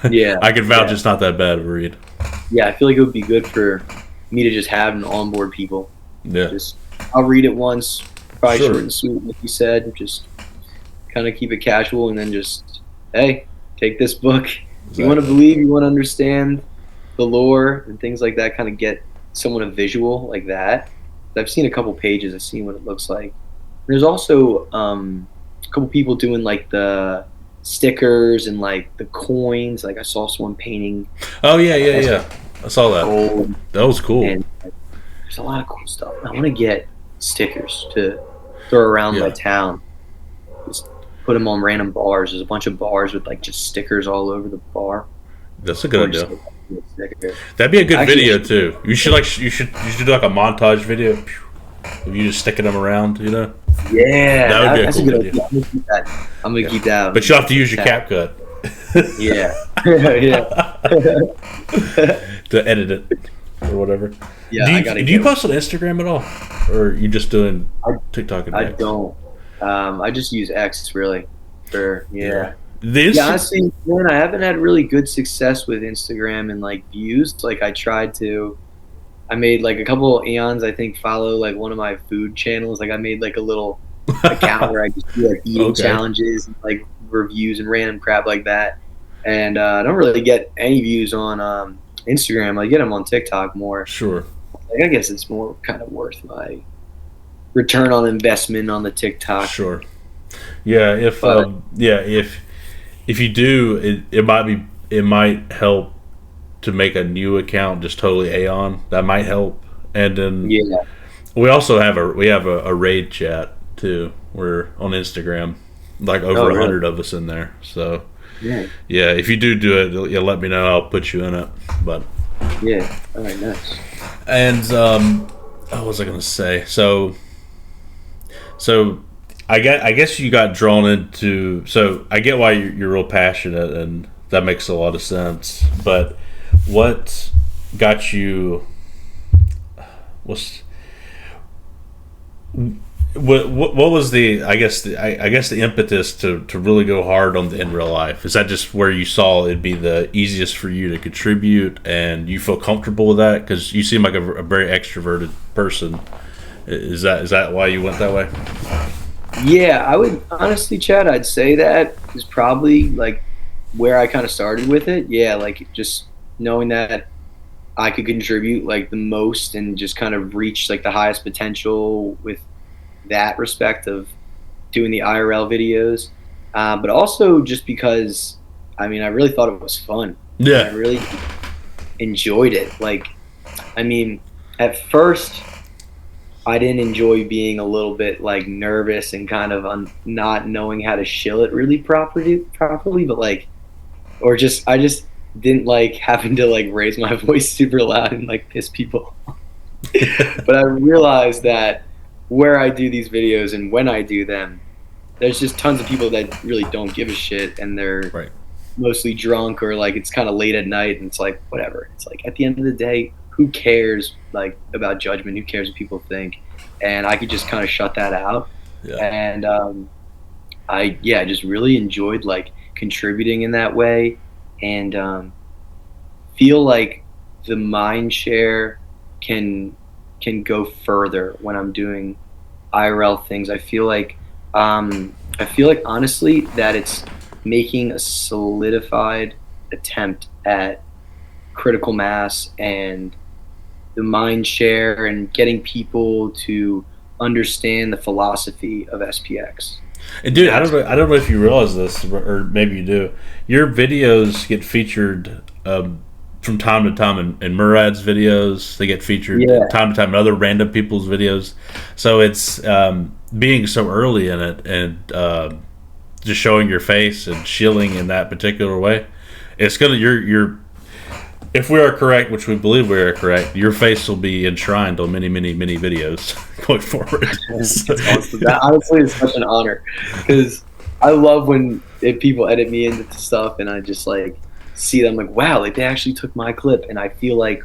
I can vouch it's not that bad of a read. Yeah, I feel like it would be good for me to just have and onboard people. Yeah, I'll read it once, probably short and sweet, like you said. Just kind of keep it casual, and then just, hey, take this book. Exactly. You want to believe, you want to understand the lore and things like that, kind of get someone a visual like that. I've seen a couple pages, I've seen what it looks like. There's also a couple people doing like the stickers and like the coins. Like I saw someone painting. Oh yeah. I saw that. Gold. That was cool. And there's a lot of cool stuff. I want to get stickers to throw around my town. Just put them on random bars. There's a bunch of bars with like just stickers all over the bar. That's a good idea. That'd be a good video too. You should do like a montage video. If you just sticking them around, you know. Yeah, that would be a cool video. I'm gonna keep that. I'm gonna keep that. But you have to use your CapCut. Yeah. To edit it or whatever. Yeah. Do you post on Instagram at all, or are you just doing TikTok? And I don't. I just use X really. Honestly, man, I haven't had really good success with Instagram and like views. Like I made like a couple of eons, I think, follow like one of my food channels. Like I made like a little account where I just do like eating challenges and like reviews and random crap like that. And I don't really get any views on Instagram. I get them on TikTok more. Sure. Like, I guess it's more kind of worth my return on investment on the TikTok. Sure. Yeah. If you do, it might help to make a new account just totally Aeon. That might help. And then we also have a raid chat too. We're on Instagram, like over 100 of us in there. So if you do it, you'll let me know. I'll put you in it. But all right, nice. And what was I gonna say? So I guess you got drawn into. So I get why you're real passionate, and that makes a lot of sense. But what got you? What was the impetus to really go hard on the in real life? Is that just where you saw it'd be the easiest for you to contribute, and you feel comfortable with that? Because you seem like a very extroverted person. Is that why you went that way? Yeah, I would honestly, Chad, I'd say that is probably like where I kind of started with it. Yeah, like just knowing that I could contribute like the most and just kind of reach like the highest potential with that respect of doing the IRL videos, but also just because, I mean, I really thought it was fun. Yeah. And I really enjoyed it. Like, I mean, at first, I didn't enjoy being a little bit like nervous and kind of not knowing how to shill it really properly, but like, or just I just didn't like having to like raise my voice super loud and like piss people off. But I realized that where I do these videos and when I do them, there's just tons of people that really don't give a shit, and they're Right. mostly drunk, or like it's kind of late at night, and it's like whatever. It's like at the end of the day, who cares like about judgment? Who cares what people think? And I could just kind of shut that out. Yeah. And I just really enjoyed like contributing in that way, and feel like the mind share can go further when I'm doing IRL things. I feel like honestly that it's making a solidified attempt at critical mass and the mind share and getting people to understand the philosophy of SPX. And dude, I don't know if you realize this, or maybe you do. Your videos get featured from time to time in Murad's videos. They get featured time to time in other random people's videos. So it's being so early in it and just showing your face and shilling in that particular way. It's gonna your if we are correct, which we believe we are correct, your face will be enshrined on many videos going forward. That honestly is such an honor, because I love when people edit me into stuff and I just like see them like, wow, like they actually took my clip, and I feel like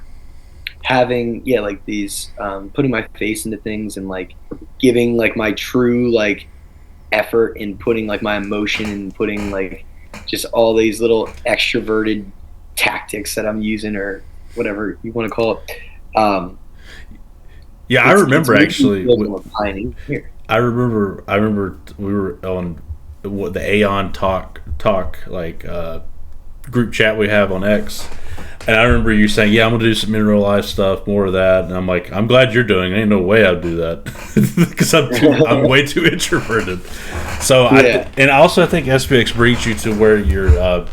having like these putting my face into things and like giving like my true like effort in putting like my emotion and putting like just all these little extroverted tactics that I'm using, or whatever you want to call it. I remember actually. I remember we were on the Aeon talk like group chat we have on X, and I remember you saying, "Yeah, I'm gonna do some in real life stuff, more of that." And I'm like, "I'm glad you're doing it. Ain't no way I'd do that because I'm way too introverted." So and also I think SPX brings you to where you're.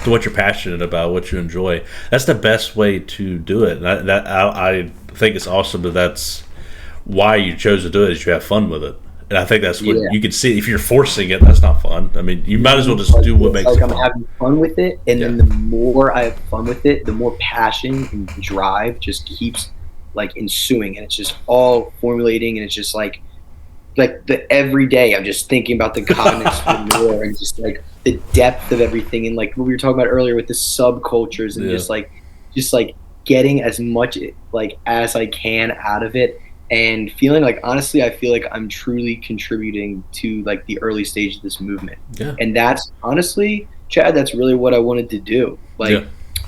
To what you're passionate about, what you enjoy. That's the best way to do it. And I think it's awesome that's why you chose to do it, is you have fun with it. And I think that's what you can see. If you're forcing it, that's not fun. I mean, you might as well just do what makes it fun. I'm having fun with it, and then the more I have fun with it, the more passion and drive just keeps like ensuing, and it's just all formulating, and it's just like every day I'm just thinking about the comments more, and just like the depth of everything, and like what we were talking about earlier with the subcultures, and just like getting as much like as I can out of it, and feeling like, honestly, I feel like I'm truly contributing to like the early stage of this movement. And that's honestly, Chad, that's really what I wanted to do. Like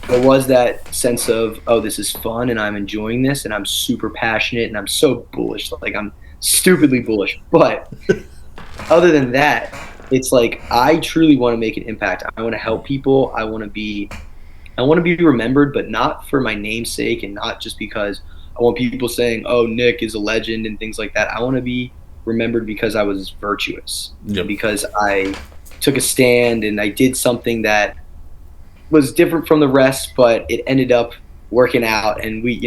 there was that sense of, oh, this is fun and I'm enjoying this and I'm super passionate and I'm so bullish, like I'm stupidly bullish. But other than that, it's like I truly want to make an impact. I want to help people. I want to be remembered, but not for my namesake, and not just because I want people saying, "Oh, Nick is a legend" and things like that. I want to be remembered because I was virtuous, because I took a stand and I did something that was different from the rest, but it ended up working out, and we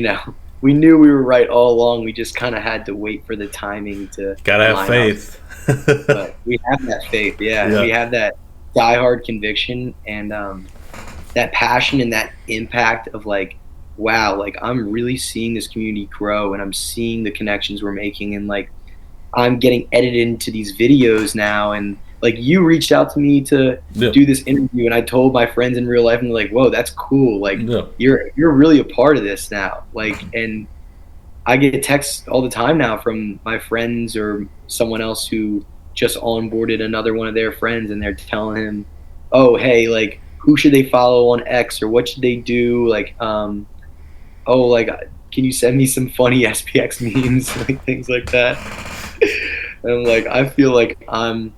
knew we were right all along. We just kind of had to wait for the timing to. Gotta have faith. But we have that faith, we have that diehard conviction, and that passion and that impact of like, wow, like I'm really seeing this community grow, and I'm seeing the connections we're making, and like I'm getting edited into these videos now, and like you reached out to me to do this interview, and I told my friends in real life, and they're like, whoa, that's cool, like you're really a part of this now, like, and I get texts all the time now from my friends or someone else who just onboarded another one of their friends, and they're telling him, oh, hey, like, who should they follow on X, or what should they do? Like, oh, like, can you send me some funny SPX memes, like things like that? And like, I feel like I'm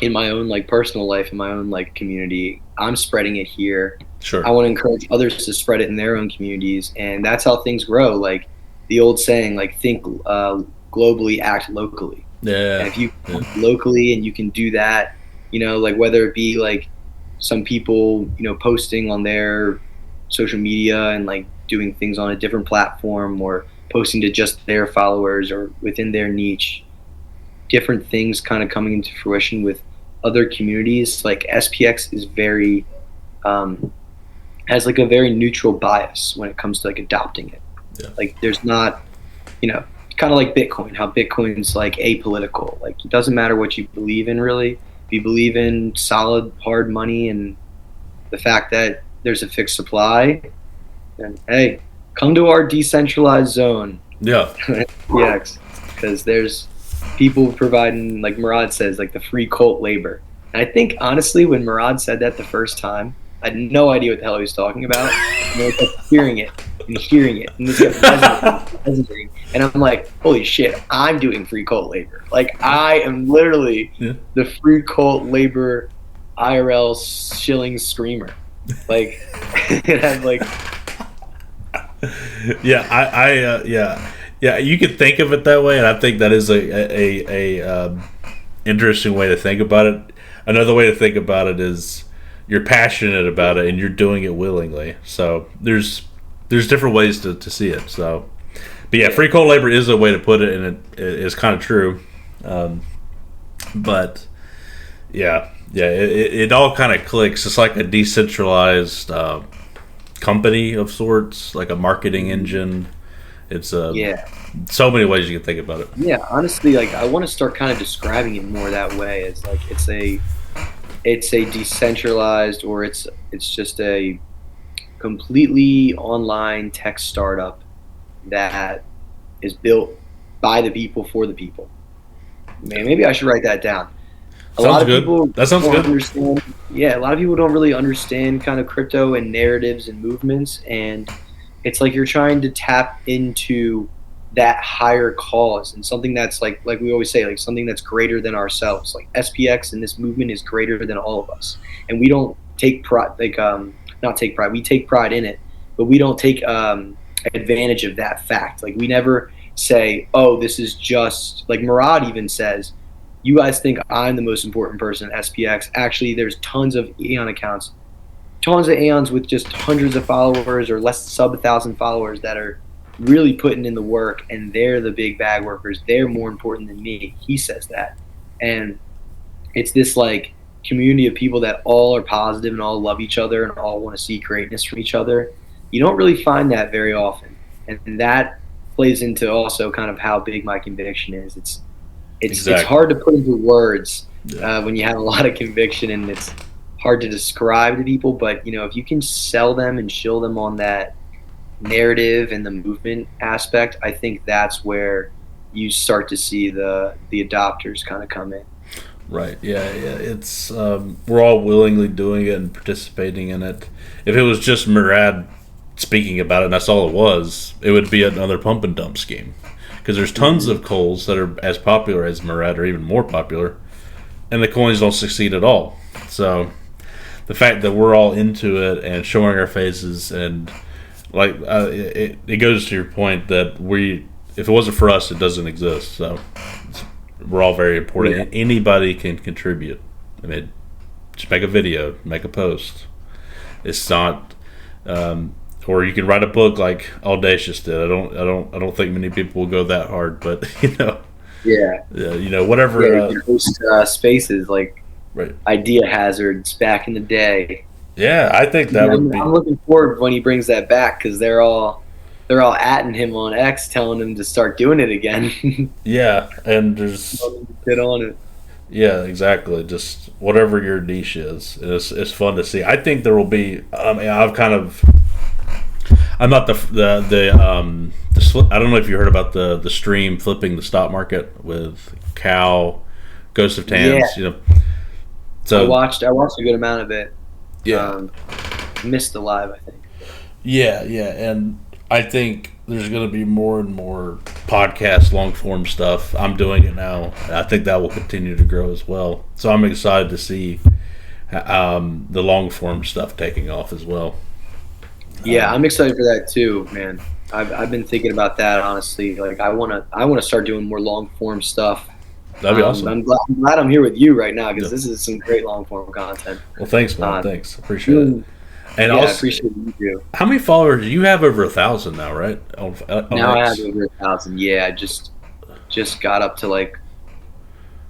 in my own like personal life, in my own like community, I'm spreading it here. Sure. I want to encourage others to spread it in their own communities, and that's how things grow. Like the old saying, like think globally, act locally. And Yeah. if you Yeah. locally and you can do that, like whether it be like some people, posting on their social media and like doing things on a different platform or posting to just their followers or within their niche, different things kind of coming into fruition with other communities. Like SPX is very, um, has like a very neutral bias when it comes to like adopting it. Yeah. Like there's not, you know, kind of like Bitcoin, how Bitcoin's like apolitical. Like it doesn't matter what you believe in really. If you believe in solid hard money and the fact that there's a fixed supply, then hey, come to our decentralized zone, Yeah. SPX, because there's people providing, like Murad says, like the free cult labor. And I think honestly, when Murad said that the first time, I had no idea what the hell he was talking about. And I kept hearing it and hearing it, and this kept resonating. And I'm like, holy shit, I'm doing free cult labor. Like I am literally Yeah. the free cult labor IRL Shilling screamer. Like it had like Yeah, yeah. You could think of it that way, and I think that is a interesting way to think about it. Another way to think about it is you're passionate about it and you're doing it willingly. So there's different ways to see it. So, but yeah, free cold labor is a way to put it, and it is kind of true. But yeah, it all kind of clicks. It's like a decentralized company of sorts, like a marketing engine. It's yeah. so many ways you can think about it. Yeah, honestly, like I want to start kind of describing it more that way. It's like it's a decentralized, or it's just a completely online tech startup that is built by the people for the people. Man, maybe I should write that down. A Sounds lot of good. people That sounds don't good. understand. Yeah, a lot of people don't really understand kind of crypto and narratives and movements, and it's like you're trying to tap into that higher cause and something that's like we always say, like something that's greater than ourselves. Like SPX and this movement is greater than all of us, and we don't take pride, like not take pride. We take pride in it, but we don't take advantage of that fact. Like we never say, oh, this is just like Murad even says. You guys think I'm the most important person at SPX. Actually, there's tons of Aeon accounts, tons of Aeons with just hundreds of followers or less sub 1,000 followers that are really putting in the work, and they're the big bag workers. They're more important than me. He says that. And it's this like community of people that all are positive and all love each other and all want to see greatness from each other. You don't really find that very often. And that plays into also kind of how big my conviction is. It's Exactly. hard to put into words Yeah. when you have a lot of conviction, and it's hard to describe to people. But if you can sell them and show them on that narrative and the movement aspect, I think that's where you start to see the adopters kind of come in. Right. Yeah. It's we're all willingly doing it and participating in it. If it was just Murad speaking about it, and that's all it was, it would be another pump and dump scheme. Because there's tons of coals that are as popular as Murad, or even more popular, and the coins don't succeed at all. So the fact that we're all into it and showing our faces, and like it goes to your point that if it wasn't for us, it doesn't exist. So we're all very important. Yeah. Anybody can contribute. I mean, just make a video, make a post. It's not. Or you can write a book like Audacious did. I don't think many people will go that hard, but Yeah. Whatever. Yeah, you can host spaces like Right. Idea Hazards back in the day. Yeah, I think that would be. I'm looking forward when he brings that back, because they're all atting him on X, telling him to start doing it again. Yeah, and there's. Get on it. Yeah, exactly. Just whatever your niche is, it's fun to see. I think there will be. I've kind of. I'm not the I don't know if you heard about the stream flipping the stock market with Cal, Ghost of Tans. Yeah. So I watched a good amount of it. Yeah. Missed the live, I think. Yeah, and I think there's going to be more and more podcast long form stuff. I'm doing it now, and I think that will continue to grow as well. So I'm excited to see the long form stuff taking off as well. Yeah, I'm excited for that too, man. I've been thinking about that honestly. Like I wanna start doing more long form stuff That'd be awesome. I'm glad I'm here with you right now because this is some great long form content. Well, thanks, man. Thanks. Appreciate it. And I also, appreciate you too. How many followers do you have? Over 1,000 now, right? Now I have over 1,000. Yeah, I just got up to like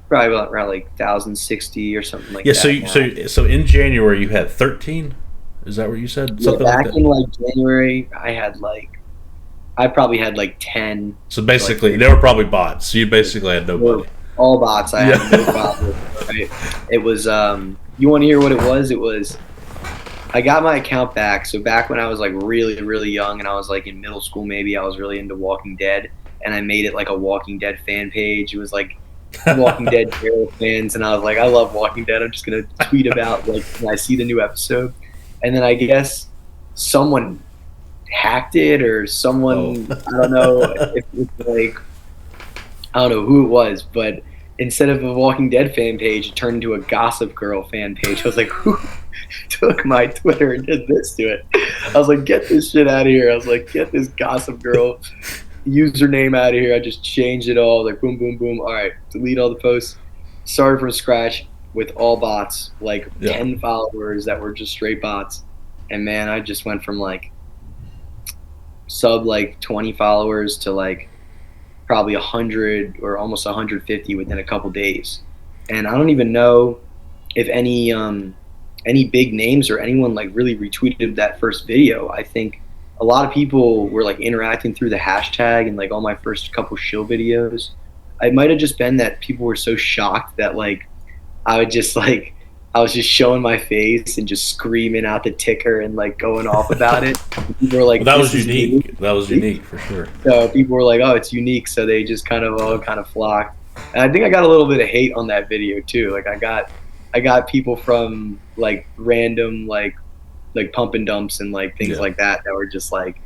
probably around like 1,060 or something like that. Yeah. So in January you had 13. Is that what you said? Something back in like January, I probably had like 10. So basically, they were probably bots. So you basically had nobody. All bots. I had no bots. Right? It was. You want to hear what it was? It was. I got my account back. So back when I was like really, really young, and I was like in middle school, maybe I was really into Walking Dead, and I made it like a Walking Dead fan page. It was like Walking Dead hero fans, and I was like, I love Walking Dead. I'm just gonna tweet about like when I see the new episode, and then I guess someone hacked it or someone I don't know if it's like I don't know who it was, but instead of a Walking Dead fan page, it turned into a Gossip Girl fan page. I was like, who took my Twitter and did this to it? I was like, get this shit out of here. I was like, get this Gossip Girl username out of here. I just changed it all. Like, boom, boom, boom. All right, delete all the posts. Started from scratch with all bots, like 10 followers that were just straight bots. And man, I just went from like sub like 20 followers to like probably 100 or almost 150 within a couple days. And I don't even know if any big names or anyone like really retweeted that first video. I think a lot of people were like interacting through the hashtag and like all my first couple shill videos. It might have just been that people were so shocked that like I was just showing my face and just screaming out the ticker and like going off about it. People were like, that was unique. That was unique for sure. So people were like, oh, it's unique. So they just kind of flocked. And I think I got a little bit of hate on that video too. Like I got people from like random like pump and dumps and like things like that were just like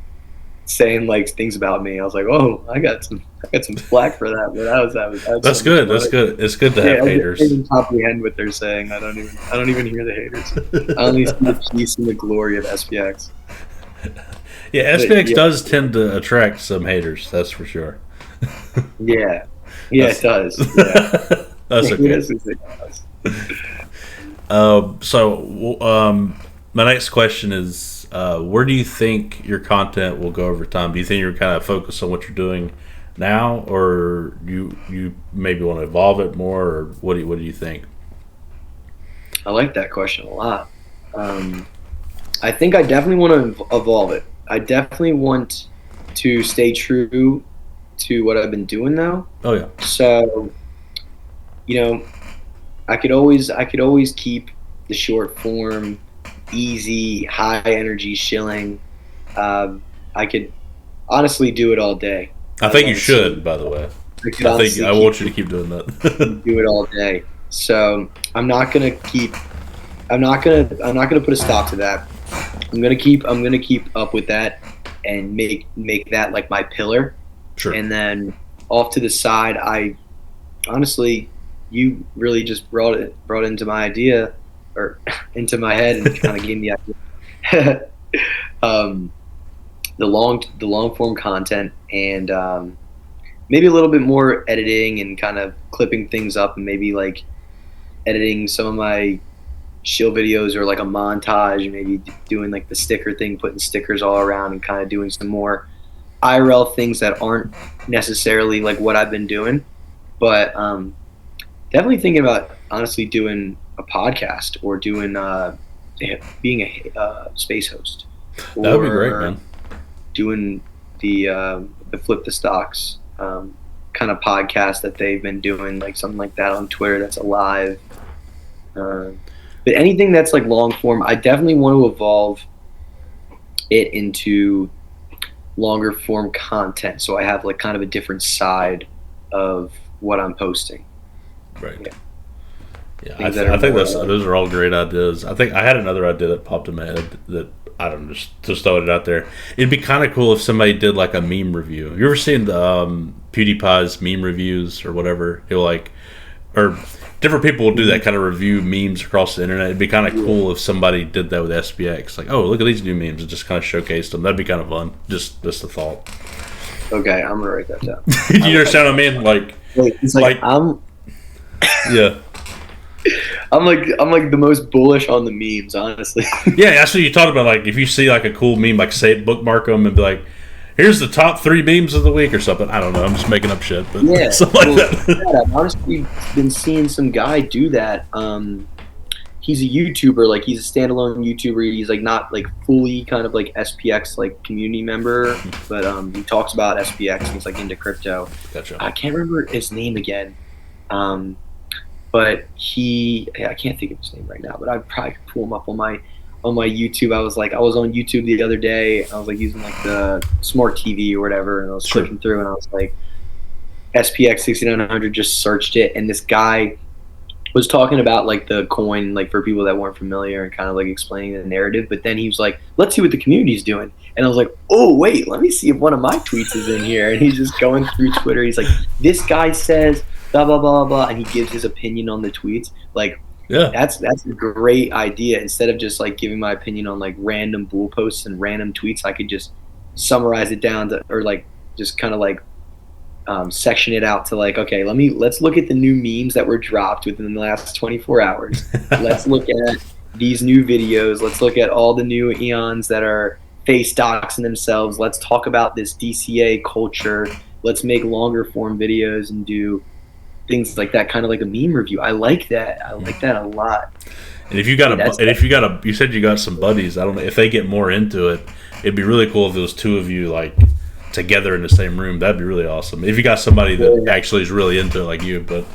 saying like things about me. I was like, oh, I got some flack for that, but that's good. That's good. It's good to have haters. I can't even comprehend what they're saying. I don't even hear the haters. I only see the peace and the glory of SPX. Yeah, SPX does tend to attract some haters. That's for sure. Yeah, it does. Yeah. That's okay. My next question is, where do you think your content will go over time? Do you think you're kind of focused on what you're doing now, or you maybe want to evolve it more, or what do you think? I like that question a lot. I think I definitely want to evolve it. I definitely want to stay true to what I've been doing now. Oh yeah. So, I could always keep the short form, easy, high energy shilling. I could honestly do it all day. I think you should, by the way. I want you to keep doing that. Do it all day. So I'm not gonna put a stop to that. I'm gonna keep up with that and make that like my pillar. Sure. And then off to the side, I honestly, you really just brought into my idea or into my head and kind of gave me the idea. The long form content and maybe a little bit more editing and kind of clipping things up and maybe like editing some of my shill videos or like a montage and maybe doing like the sticker thing, putting stickers all around and kind of doing some more IRL things that aren't necessarily like what I've been doing, but definitely thinking about honestly doing a podcast or doing being a space host. That would be great, man. Doing the Flip the Stocks kind of podcast that they've been doing, like something like that on Twitter that's alive. But anything that's like long form, I definitely want to evolve it into longer form content. So I have like kind of a different side of what I'm posting. Right. Yeah, I think those are all great ideas. I think I had another idea that popped in my head that I don't know, just throwing it out there. It'd be kind of cool if somebody did like a meme review. You ever seen the PewDiePie's meme reviews or whatever? He'll like, or different people will do that kind of review memes across the internet. It'd be kind of cool if somebody did that with SPX. Like, oh, look at these new memes, and just kind of showcased them. That'd be kind of fun. Just a thought. Okay, I'm gonna write that down. You understand what I mean? Like, it's like I'm Yeah. I'm like the most bullish on the memes, honestly. Yeah, that's what you talked about. Like, if you see like a cool meme, like say bookmark them and be like, "Here's the top 3 memes of the week" or something. I don't know. I'm just making up shit, but Yeah, something like that. yeah, I've honestly been seeing some guy do that. He's a YouTuber, like he's a standalone YouTuber. He's like not like fully kind of like SPX like community member, but he talks about SPX and he's like into crypto. Gotcha. I can't remember his name again. But I can't think of his name right now, but I probably could pull him up on my YouTube. I was on YouTube the other day. I was like using like the smart TV or whatever, and I was flipping through, and I was like, SPX6900, just searched it, and this guy was talking about like the coin, like for people that weren't familiar, and kind of like explaining the narrative. But then he was like, "Let's see what the community's doing," and I was like, "Oh wait, let me see if one of my tweets is in here." And he's just going through Twitter. He's like, "This guy says blah blah blah blah," and he gives his opinion on the tweets. Like, yeah, that's a great idea. Instead of just like giving my opinion on like random bull posts and random tweets, I could just summarize it down to, or like just kind of like section it out to like, okay, let's look at the new memes that were dropped within the last 24 hours. Let's look at these new videos. Let's look at all the new eons that are face doxing themselves. Let's talk about this DCA culture. Let's make longer form videos and do things like that, kind of like a meme review. I like that. I like that a lot. And if you you said you got some buddies. I don't know if they get more into it. It'd be really cool if there was 2 of you like together in the same room. That'd be really awesome. If you got somebody that actually is really into it like you, but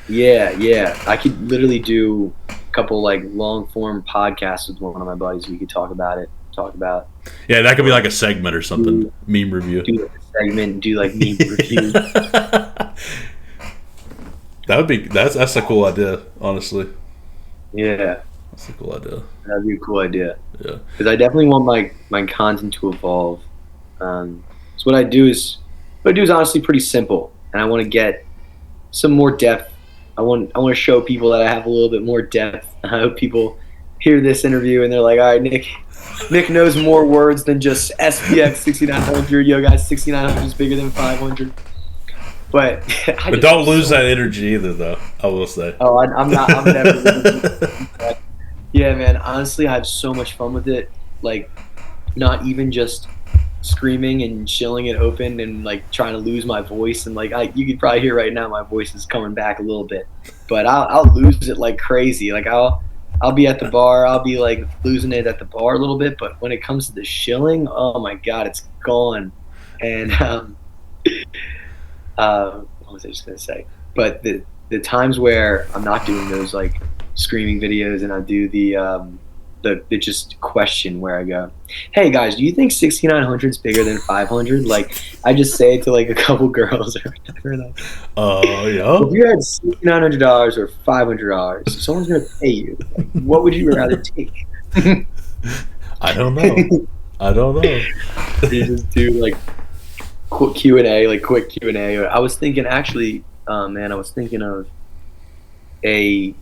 yeah, I could literally do a couple like long form podcasts with one of my buddies. We could talk about. Yeah, that could be like a segment or something. Meme review. Do like a segment. Do like meme review. That's a cool idea, honestly. Yeah, that's a cool idea. That'd be a cool idea. Yeah, because I definitely want my content to evolve. So what I do is honestly pretty simple, and I want to get some more depth. I want to show people that I have a little bit more depth. I hope people hear this interview and they're like, all right, Nick knows more words than just SPX 6900. Yo, guys, 6900 is bigger than 500. But don't lose that energy either, though. I will say. Oh, I'm not. I'm never. That. Yeah, man. Honestly, I have so much fun with it. Like, not even just screaming and chilling it open and like trying to lose my voice, and like you could probably hear right now my voice is coming back a little bit, but I'll lose it like crazy. Like I'll be at the bar, I'll be like losing it at the bar a little bit, but when it comes to the shilling, oh my god, it's gone. And what was I just gonna say? But the times where I'm not doing those like screaming videos and I do the just question where I go, hey guys, do you think 6900 is bigger than 500? Like I just say it to like a couple girls or whatever. Like, yeah. If you had $6,900 or $500, someone's gonna pay you. Like, what would you rather take? I don't know. You just do like quick Q&A, I was thinking actually, man, I was thinking of a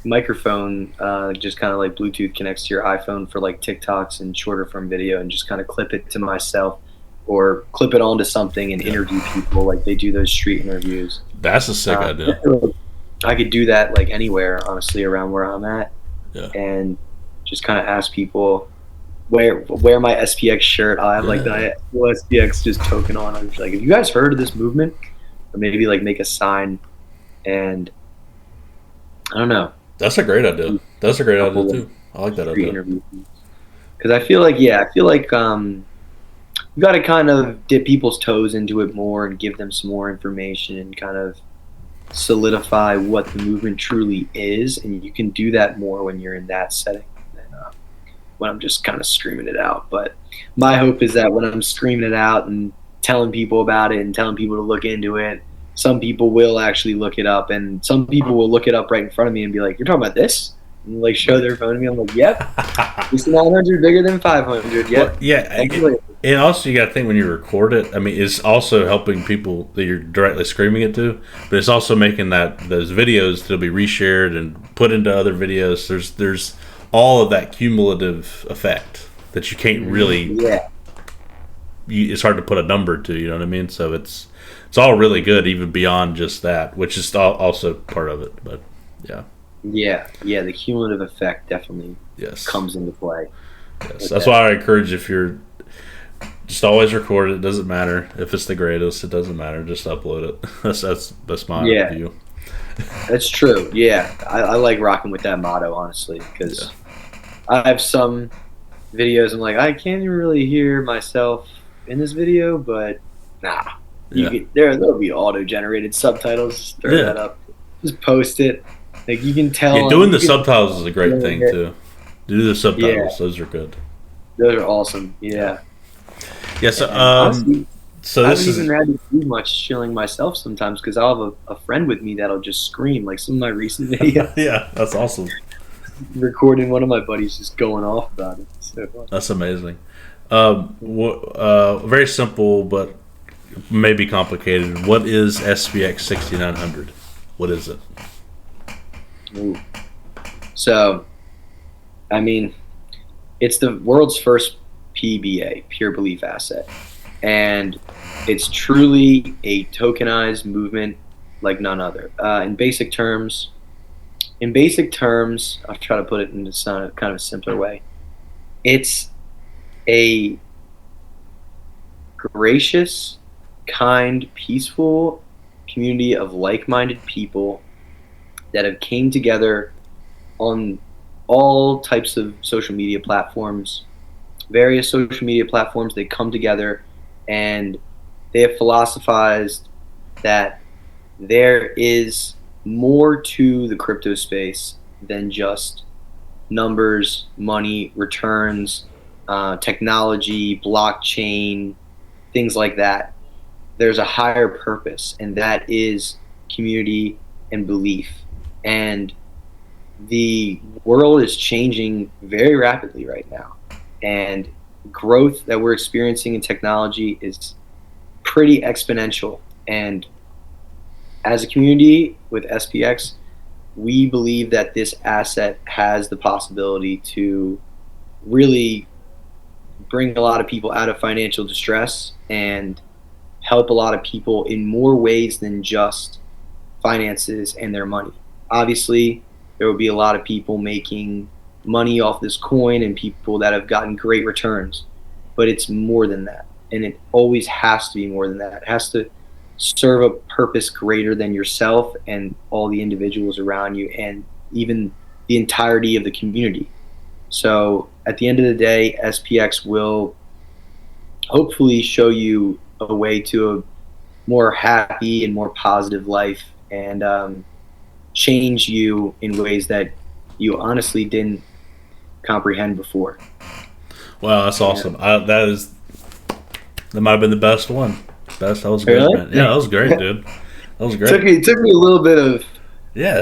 microphone, just kind of like Bluetooth connects to your iPhone for like TikToks and shorter form video, and just kind of clip it to myself or clip it onto something and interview people like they do those street interviews. That's a sick idea. I could do that like anywhere, honestly, around where I'm at. Yeah. And just kind of ask people wear my SPX shirt. I'll have like the SPX just token on. I'm just like, have you guys heard of this movement? Or maybe like make a sign, and I don't know. That's a great idea. That's a great idea too. I like that idea. Because I feel like you got to kind of dip people's toes into it more and give them some more information and kind of solidify what the movement truly is. And you can do that more when you're in that setting than when I'm just kind of screaming it out. But my hope is that when I'm screaming it out and telling people about it and telling people to look into it, some people will actually look it up, and some people will look it up right in front of me and be like, you're talking about this? And like show their phone to me. I'm like, yep. 900 bigger than 500. Yep. Well, yeah. And also you got to think when you record it, I mean, it's also helping people that you're directly screaming it to, but it's also making those videos that'll be reshared and put into other videos. There's all of that cumulative effect that you can't really, it's hard to put a number to, you know what I mean? So it's all really good, even beyond just that, which is also part of it. But yeah, the cumulative effect definitely comes into play. Yes, that's why I encourage, if you're just always record it. It doesn't matter if it's the greatest. It doesn't matter. Just upload it. That's my view. That's true. Yeah, I like rocking with that motto, honestly, because I have some videos I'm like, I can't even really hear myself in this video, but nah, there'll be auto-generated subtitles. Just throw that up, just post it. Like, you can tell. Yeah, doing the subtitles is a great thing too. Do the subtitles; those are good. Those are awesome. Yeah. Yeah. So, honestly, I haven't even had to do much Shilling myself sometimes, because I'll have a friend with me that'll just scream, like some of my recent videos. Yeah, that's awesome. Recording one of my buddies just going off about it. So that's amazing. Very simple, but maybe complicated. What is SPX6900? What is it? Ooh. So, I mean, it's the world's first PBA, pure belief asset. And it's truly a tokenized movement like none other. In basic terms, I'll try to put it in kind of a simpler way. It's a gracious, kind, peaceful community of like-minded people that have came together on all types of social media platforms, various social media platforms. They come together and they have philosophized that there is more to the crypto space than just numbers, money, returns, technology, blockchain, things like that. There's a higher purpose, and that is community and belief. And the world is changing very rapidly right now, and growth that we're experiencing in technology is pretty exponential. And as a community with SPX, we believe that this asset has the possibility to really bring a lot of people out of financial distress and help a lot of people in more ways than just finances and their money. Obviously, there will be a lot of people making money off this coin and people that have gotten great returns, but it's more than that, and it always has to be more than that. It has to serve a purpose greater than yourself and all the individuals around you, and even the entirety of the community. So at the end of the day, SPX will hopefully show you a way to a more happy and more positive life, and change you in ways that you honestly didn't comprehend before. Wow, that's awesome. That might have been the best one. That was good, really? Man. Yeah, that was great, dude. That was great. It took me a little bit of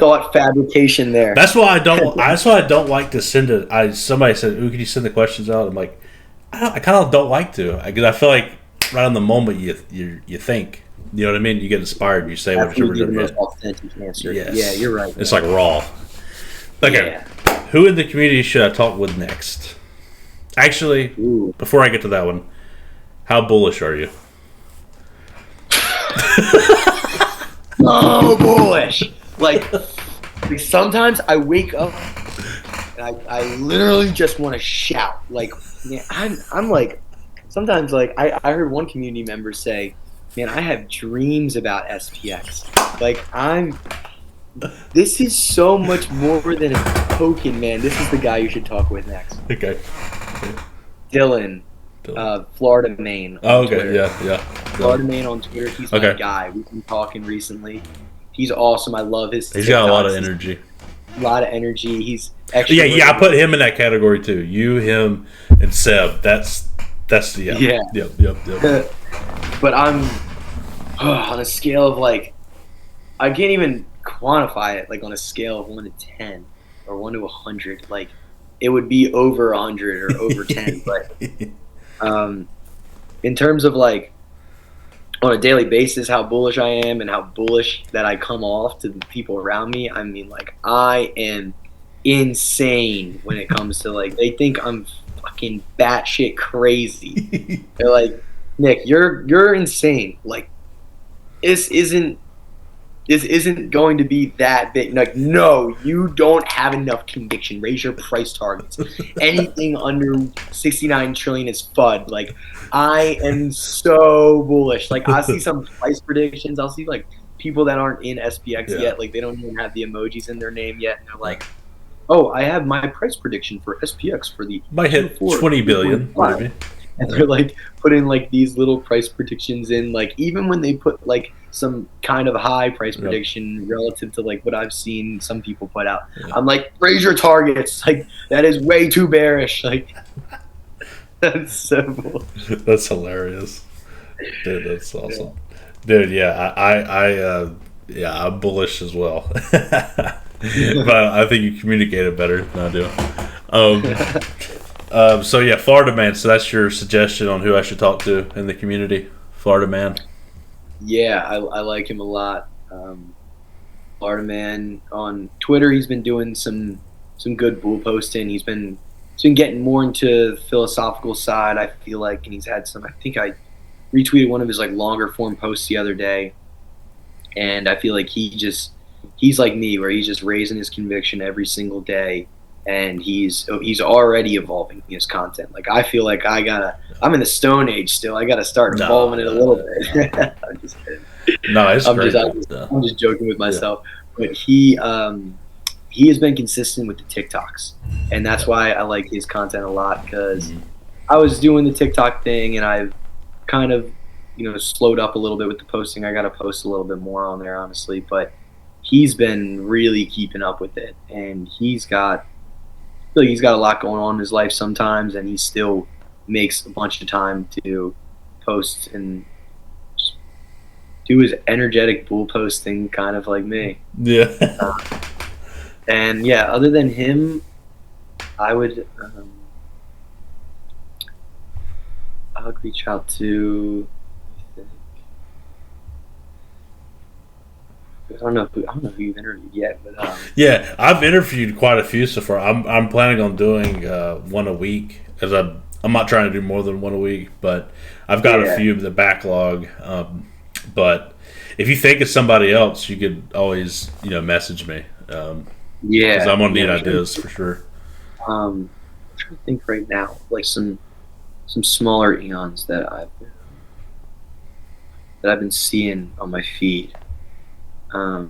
thought fabrication there. That's why I don't like to send it. Somebody said, "Ooh, can you send the questions out?" I'm like, I kind of don't like to, because I feel like right on the moment you think, you know what I mean. You get inspired. You say whatever. The most authentic answer. Yes. Yeah, you're right. It's like raw. Okay, who in the community should I talk with next? Actually, before I get to that one, how bullish are you? Oh, bullish! Like sometimes I wake up and I literally just want to shout. Like, man, I'm like, sometimes like I heard one community member say, "Man, I have dreams about SPX." Like, this is so much more than a token, man. This is the guy you should talk with next. Okay. Dylan. Florida Maine. Oh, okay, Twitter. yeah. Florida Maine on Twitter. He's my guy. We've been talking recently. He's awesome. I love his. He's got a lot of energy. He's extra. Yeah. I put him in that category too. You, him, and Seb. That's yeah. Yep. But I'm on a scale of like, I can't even quantify it. Like on a scale of 1 to 10 or 1 to 100, like it would be over 100 or over 10. But in terms of like on a daily basis, how bullish I am and how bullish that I come off to the people around me, I mean, like, I am insane when it comes to, like, they think I'm fucking batshit crazy. They're like, Nick, you're insane. Like, this isn't going to be that big. Like, no, you don't have enough conviction. Raise your price targets. Anything under 69 trillion is FUD. Like, I am so bullish. Like, I see some price predictions. I'll see like people that aren't in SPX yet. Like, they don't even have the emojis in their name yet. And they're like, oh, I have my price prediction for SPX for the might hit 20 billion, maybe. And they're like putting like these little price predictions in, like even when they put like some kind of high price prediction relative to like what I've seen some people put out. I'm like, raise your targets. Like, that is way too bearish. Like, that's so cool. That's hilarious. Dude, that's awesome. Dude, yeah, I'm bullish as well. But I think you communicated better than I do. So yeah, Florida Man. So that's your suggestion on who I should talk to in the community, Florida Man. Yeah, I like him a lot. Florida Man on Twitter. He's been doing some good bull posting. He's been getting more into the philosophical side, I feel like, and he's had some. I think I retweeted one of his like longer form posts the other day, and I feel like he's like me, where he's just raising his conviction every single day. And he's already evolving his content. Like, I feel like I'm in the Stone Age still. I got to start evolving it a little bit. I'm just kidding. No, it's I'm just joking with myself. Yeah. But he has been consistent with the TikToks, and that's why I like his content a lot, because I was doing the TikTok thing, and I've kind of slowed up a little bit with the posting. I got to post a little bit more on there, honestly. But he's been really keeping up with it, and he's got a lot going on in his life sometimes, and he still makes a bunch of time to post and just do his energetic bull posting, kind of like me. Yeah. And yeah, other than him, I would reach out to. I don't know who you've interviewed yet, but yeah, I've interviewed quite a few so far. I'm planning on doing one a week, as I'm not trying to do more than one a week, but I've got a few of the backlog. But if you think of somebody else, you could always message me. Because I'm gonna need ideas for sure. I'm trying to think right now, like some smaller eons that I've been seeing on my feed. So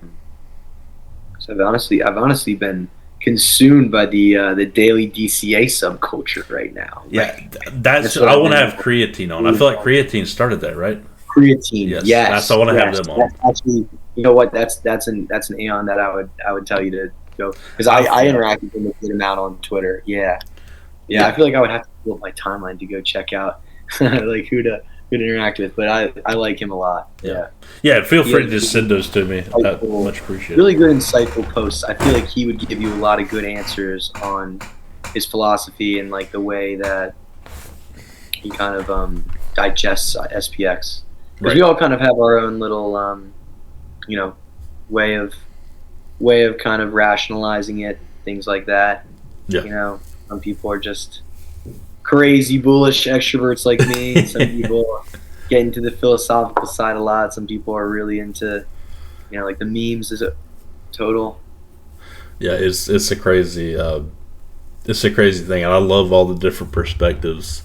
I've honestly been consumed by the daily DCA subculture right now. Yeah, that's I want to have creatine on. I feel like creatine started that, right? Creatine, yes. That's I want to have them on. Actually, you know what? That's an aeon that I would tell you to go, because I interact with them a good amount on Twitter. Yeah. I feel like I would have to pull up my timeline to go check out like who to interact with, but I like him a lot. Yeah. Feel free to just send those to me. That's much appreciated. Really good, insightful posts. I feel like he would give you a lot of good answers on his philosophy and like the way that he kind of digests SPX. Because we all kind of have our own little way of kind of rationalizing it, things like that. Yeah. Some people are just crazy bullish extroverts like me. Some people get into the philosophical side a lot. Some people are really into like the memes is a total. Yeah, it's a crazy thing, and I love all the different perspectives.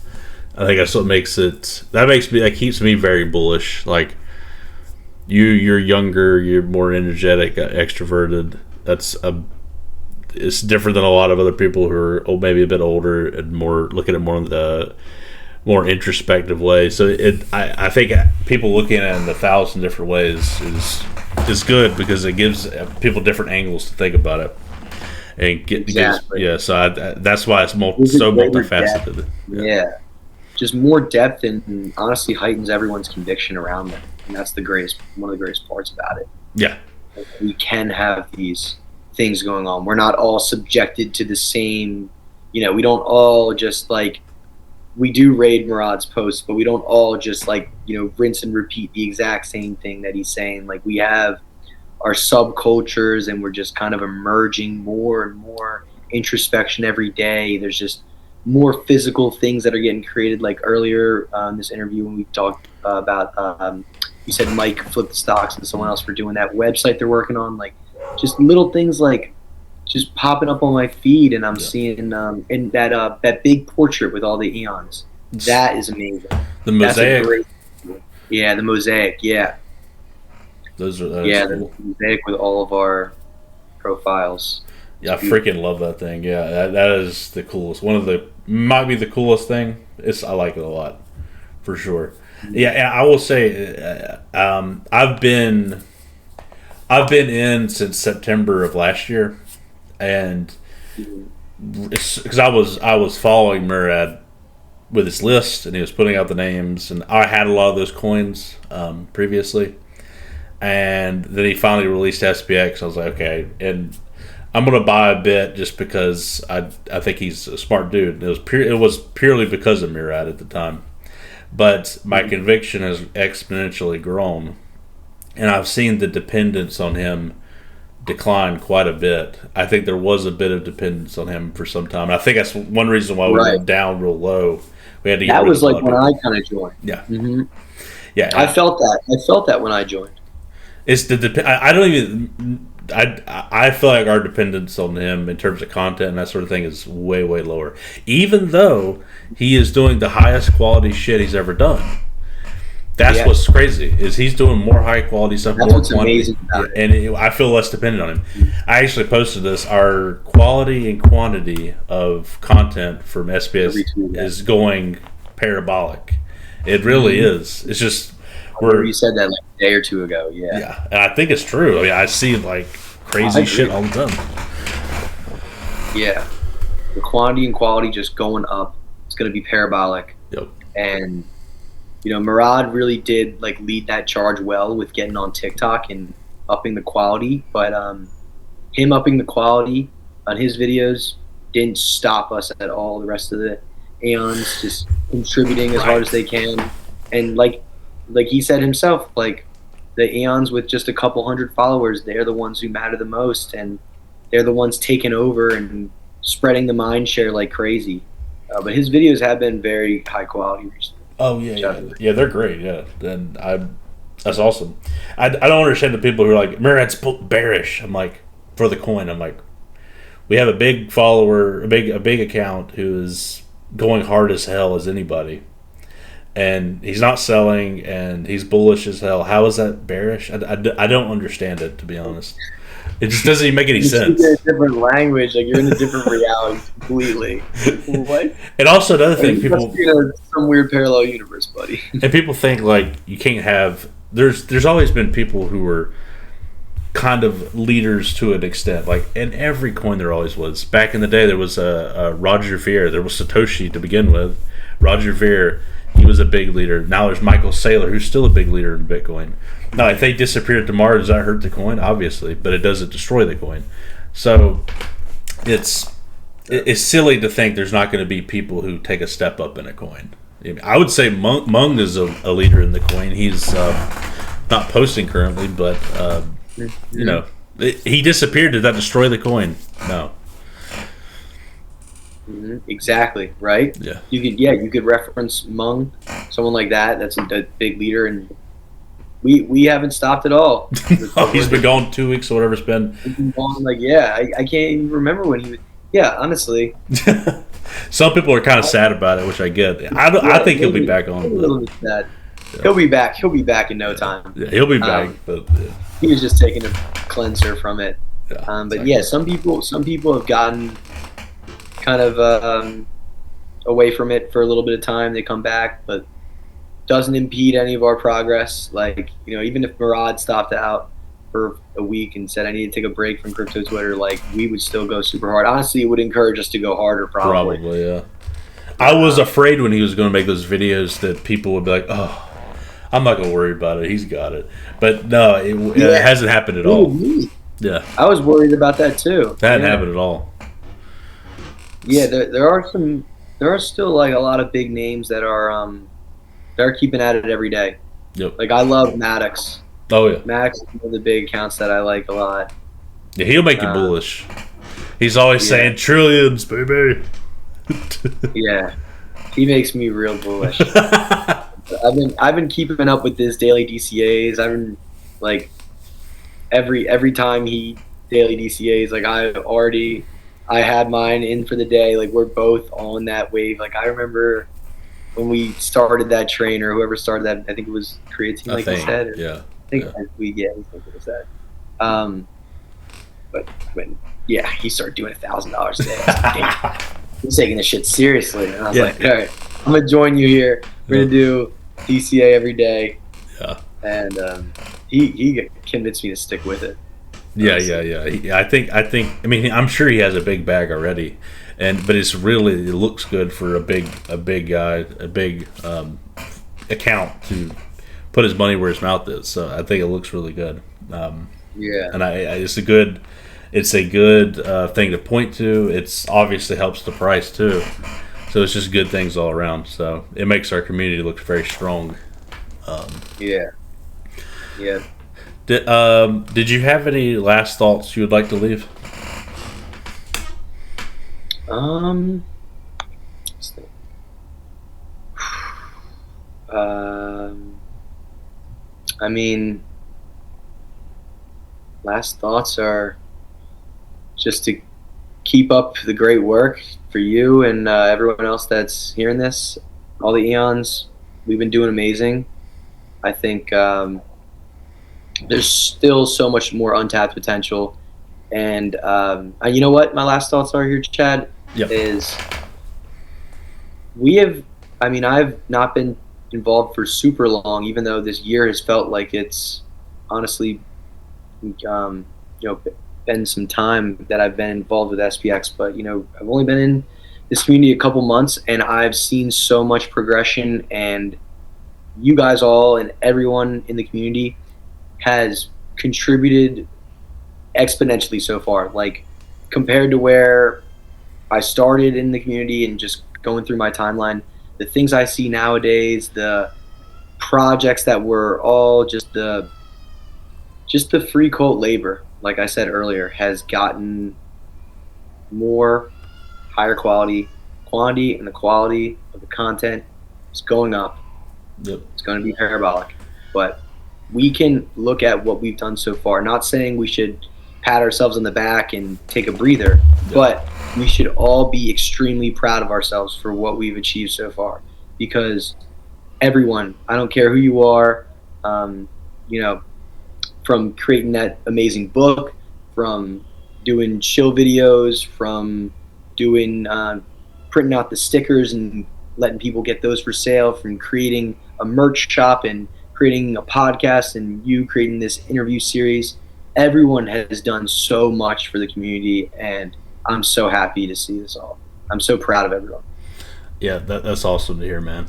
I think that's what that keeps me very bullish. Like you're younger, you're more energetic, extroverted. It's different than a lot of other people who are maybe a bit older and more look at it more in the more introspective way. So I think people looking at it in 1,000 different ways is good, because it gives people different angles to think about it and So that's why it's so multifaceted. Yeah, just more depth, and honestly heightens everyone's conviction around them, and that's one of the greatest parts about it. Yeah, we can have these things going on. We're not all subjected to the same, we don't all just like, we do raid Murad's posts, but we don't all just like, rinse and repeat the exact same thing that he's saying. Like, we have our subcultures, and we're just kind of emerging more and more introspection every day. There's just more physical things that are getting created. Like earlier in this interview when we talked about you said Mike flipped the stocks and someone else for doing that website they're working on. Like, just little things like just popping up on my feed, and I'm seeing and that big portrait with all the eons. That is amazing. The mosaic. Yeah, the mosaic. Yeah. Those are the mosaic with all of our profiles. Yeah, I freaking love that thing. Yeah, that is the coolest. Might be the coolest thing. I like it a lot, for sure. Yeah, and I will say, I've been in since September of last year, and because I was following Murad with his list, and he was putting out the names, and I had a lot of those coins previously, and then he finally released SPX. I was like, okay, and I'm gonna buy a bit just because I think he's a smart dude. It was purely because of Murad at the time, but my conviction has exponentially grown, and I've seen the dependence on him decline quite a bit. I think there was a bit of dependence on him for some time. And I think that's one reason why we went down real low. We had to get that rid was of like when I kind of joined. Yeah, yeah. I felt that when I joined. It's I don't even. I feel like our dependence on him in terms of content and that sort of thing is way, way lower. Even though he is doing the highest quality shit he's ever done. That's what's crazy, is he's doing more high quality stuff, that's more what's quantity, amazing about it. And I feel less dependent on him. I actually posted this. Our quality and quantity of content from SPS is going parabolic. It really is. It's just you said that like a day or two ago. Yeah, and I think it's true. I mean, I see like crazy shit all the time. Yeah, the quantity and quality just going up. It's going to be parabolic. Yep. And Murad really did like lead that charge well with getting on TikTok and upping the quality. But him upping the quality on his videos didn't stop us at all. The rest of the Aeons just contributing as hard as they can, and like he said himself, like the Aeons with just a couple hundred followers, they're the ones who matter the most, and they're the ones taking over and spreading the mind share like crazy. But his videos have been very high quality recently. Oh yeah, they're great. Yeah, and that's awesome. I don't understand the people who are like, Murad's bearish. I'm like, for the coin. I'm like, we have a big follower, a big account who is going hard as hell as anybody, and he's not selling, and he's bullish as hell. How is that bearish? I don't understand it, to be honest. It just doesn't even make any sense. You're in a different language, like you're in a different reality completely. What? And also another thing, people some weird parallel universe, buddy. And people think like you can't have. There's always been people who were kind of leaders to an extent. Like in every coin, there always was. Back in the day, there was a Roger Ver. There was Satoshi to begin with. Roger Ver, he was a big leader. Now there's Michael Saylor, who's still a big leader in Bitcoin. Now, if they disappeared tomorrow, does that hurt the coin? Obviously, but it doesn't destroy the coin. So it's silly to think there's not going to be people who take a step up in a coin. I would say Mung is a leader in the coin. He's not posting currently, but he disappeared. Did that destroy the coin? No. Exactly, right? Yeah. You could reference Mung, someone like that. That's a big leader, and we haven't stopped at all. He's been gone 2 weeks or whatever it's been. He's been gone, like I can't even remember when he was. Yeah, honestly. Some people are kind of sad about it, which I get. I think he'll be back on. Sad. Yeah. He'll be back. He'll be back in no time. Yeah, he'll be back. But he was just taking a cleanser from it. Yeah, but exactly. Some people have gotten kind of away from it for a little bit of time. They come back, but doesn't impede any of our progress. Like, even if Murad stopped out for a week and said I need to take a break from crypto Twitter, like we would still go super hard. Honestly, it would encourage us to go harder. Probably, yeah. I was afraid when he was going to make those videos that people would be like, "Oh, I'm not going to worry about it. He's got it." But no, it hasn't happened at all. Yeah, I was worried about that too. That hadn't happened at all. Yeah, there are still like a lot of big names that are they're keeping at it every day. Yep. Like I love Maddox. Oh yeah. Maddox is one of the big accounts that I like a lot. Yeah, he'll make you bullish. He's always saying trillions, baby. Yeah, he makes me real bullish. I I've been keeping up with his daily DCAs. I've been like every time he daily DCAs, like I had mine in for the day. Like we're both on that wave. Like I remember when we started that train, or whoever started that. I think it was creatine, like you said. Yeah. I think I think it was that. But when he started doing $1,000 a day, I was like, damn, he's taking this shit seriously. And I was like, all right, I'm gonna join you here. We're gonna do DCA every day. Yeah. And he convinced me to stick with it. Yeah. I think. I mean, I'm sure he has a big bag already, but it looks good for a big guy, a big account to put his money where his mouth is. So I think it looks really good. And it's a good thing to point to. It's obviously helps the price too. So it's just good things all around. So it makes our community look very strong. Yeah. Did you have any last thoughts you would like to leave? I mean, last thoughts are just to keep up the great work for you and everyone else that's hearing this. All the eons, we've been doing amazing. I think there's still so much more untapped potential. And you know what my last thoughts are here, Chad? Is I've not been involved for super long, even though this year has felt like it's honestly been some time that I've been involved with SPX, but I've only been in this community a couple months, and I've seen so much progression, and you guys all and everyone in the community has contributed exponentially so far. Like compared to where I started in the community and just going through my timeline, the things I see nowadays, the projects that were all just the free cult labor, like I said earlier, has gotten more higher quantity, and the quality of the content is going up. It's going to be parabolic. But we can look at what we've done so far. Not saying we should pat ourselves on the back and take a breather, but we should all be extremely proud of ourselves for what we've achieved so far. Because everyone, I don't care who you are, from creating that amazing book, from doing chill videos, from doing printing out the stickers and letting people get those for sale, from creating a merch shop and creating a podcast, and you creating this interview series. Everyone has done so much for the community, and I'm so happy to see this all. I'm so proud of everyone. Yeah, that's awesome to hear, man.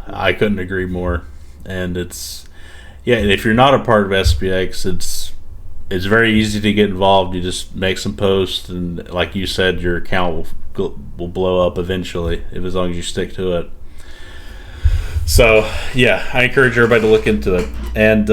I couldn't agree more. And and if you're not a part of SPX, it's very easy to get involved. You just make some posts, and like you said, your account will blow up eventually, as long as you stick to it. So yeah, I encourage everybody to look into it. And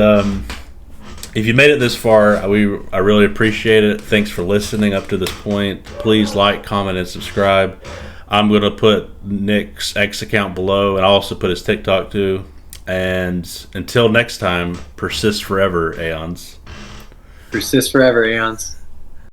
if you made it this far, I really appreciate it. Thanks for listening up to this point. Please like, comment, and subscribe. I'm going to put Nick's X account below, and I'll also put his TikTok too. And until next time, persist forever, Aeons. Persist forever, Aeons.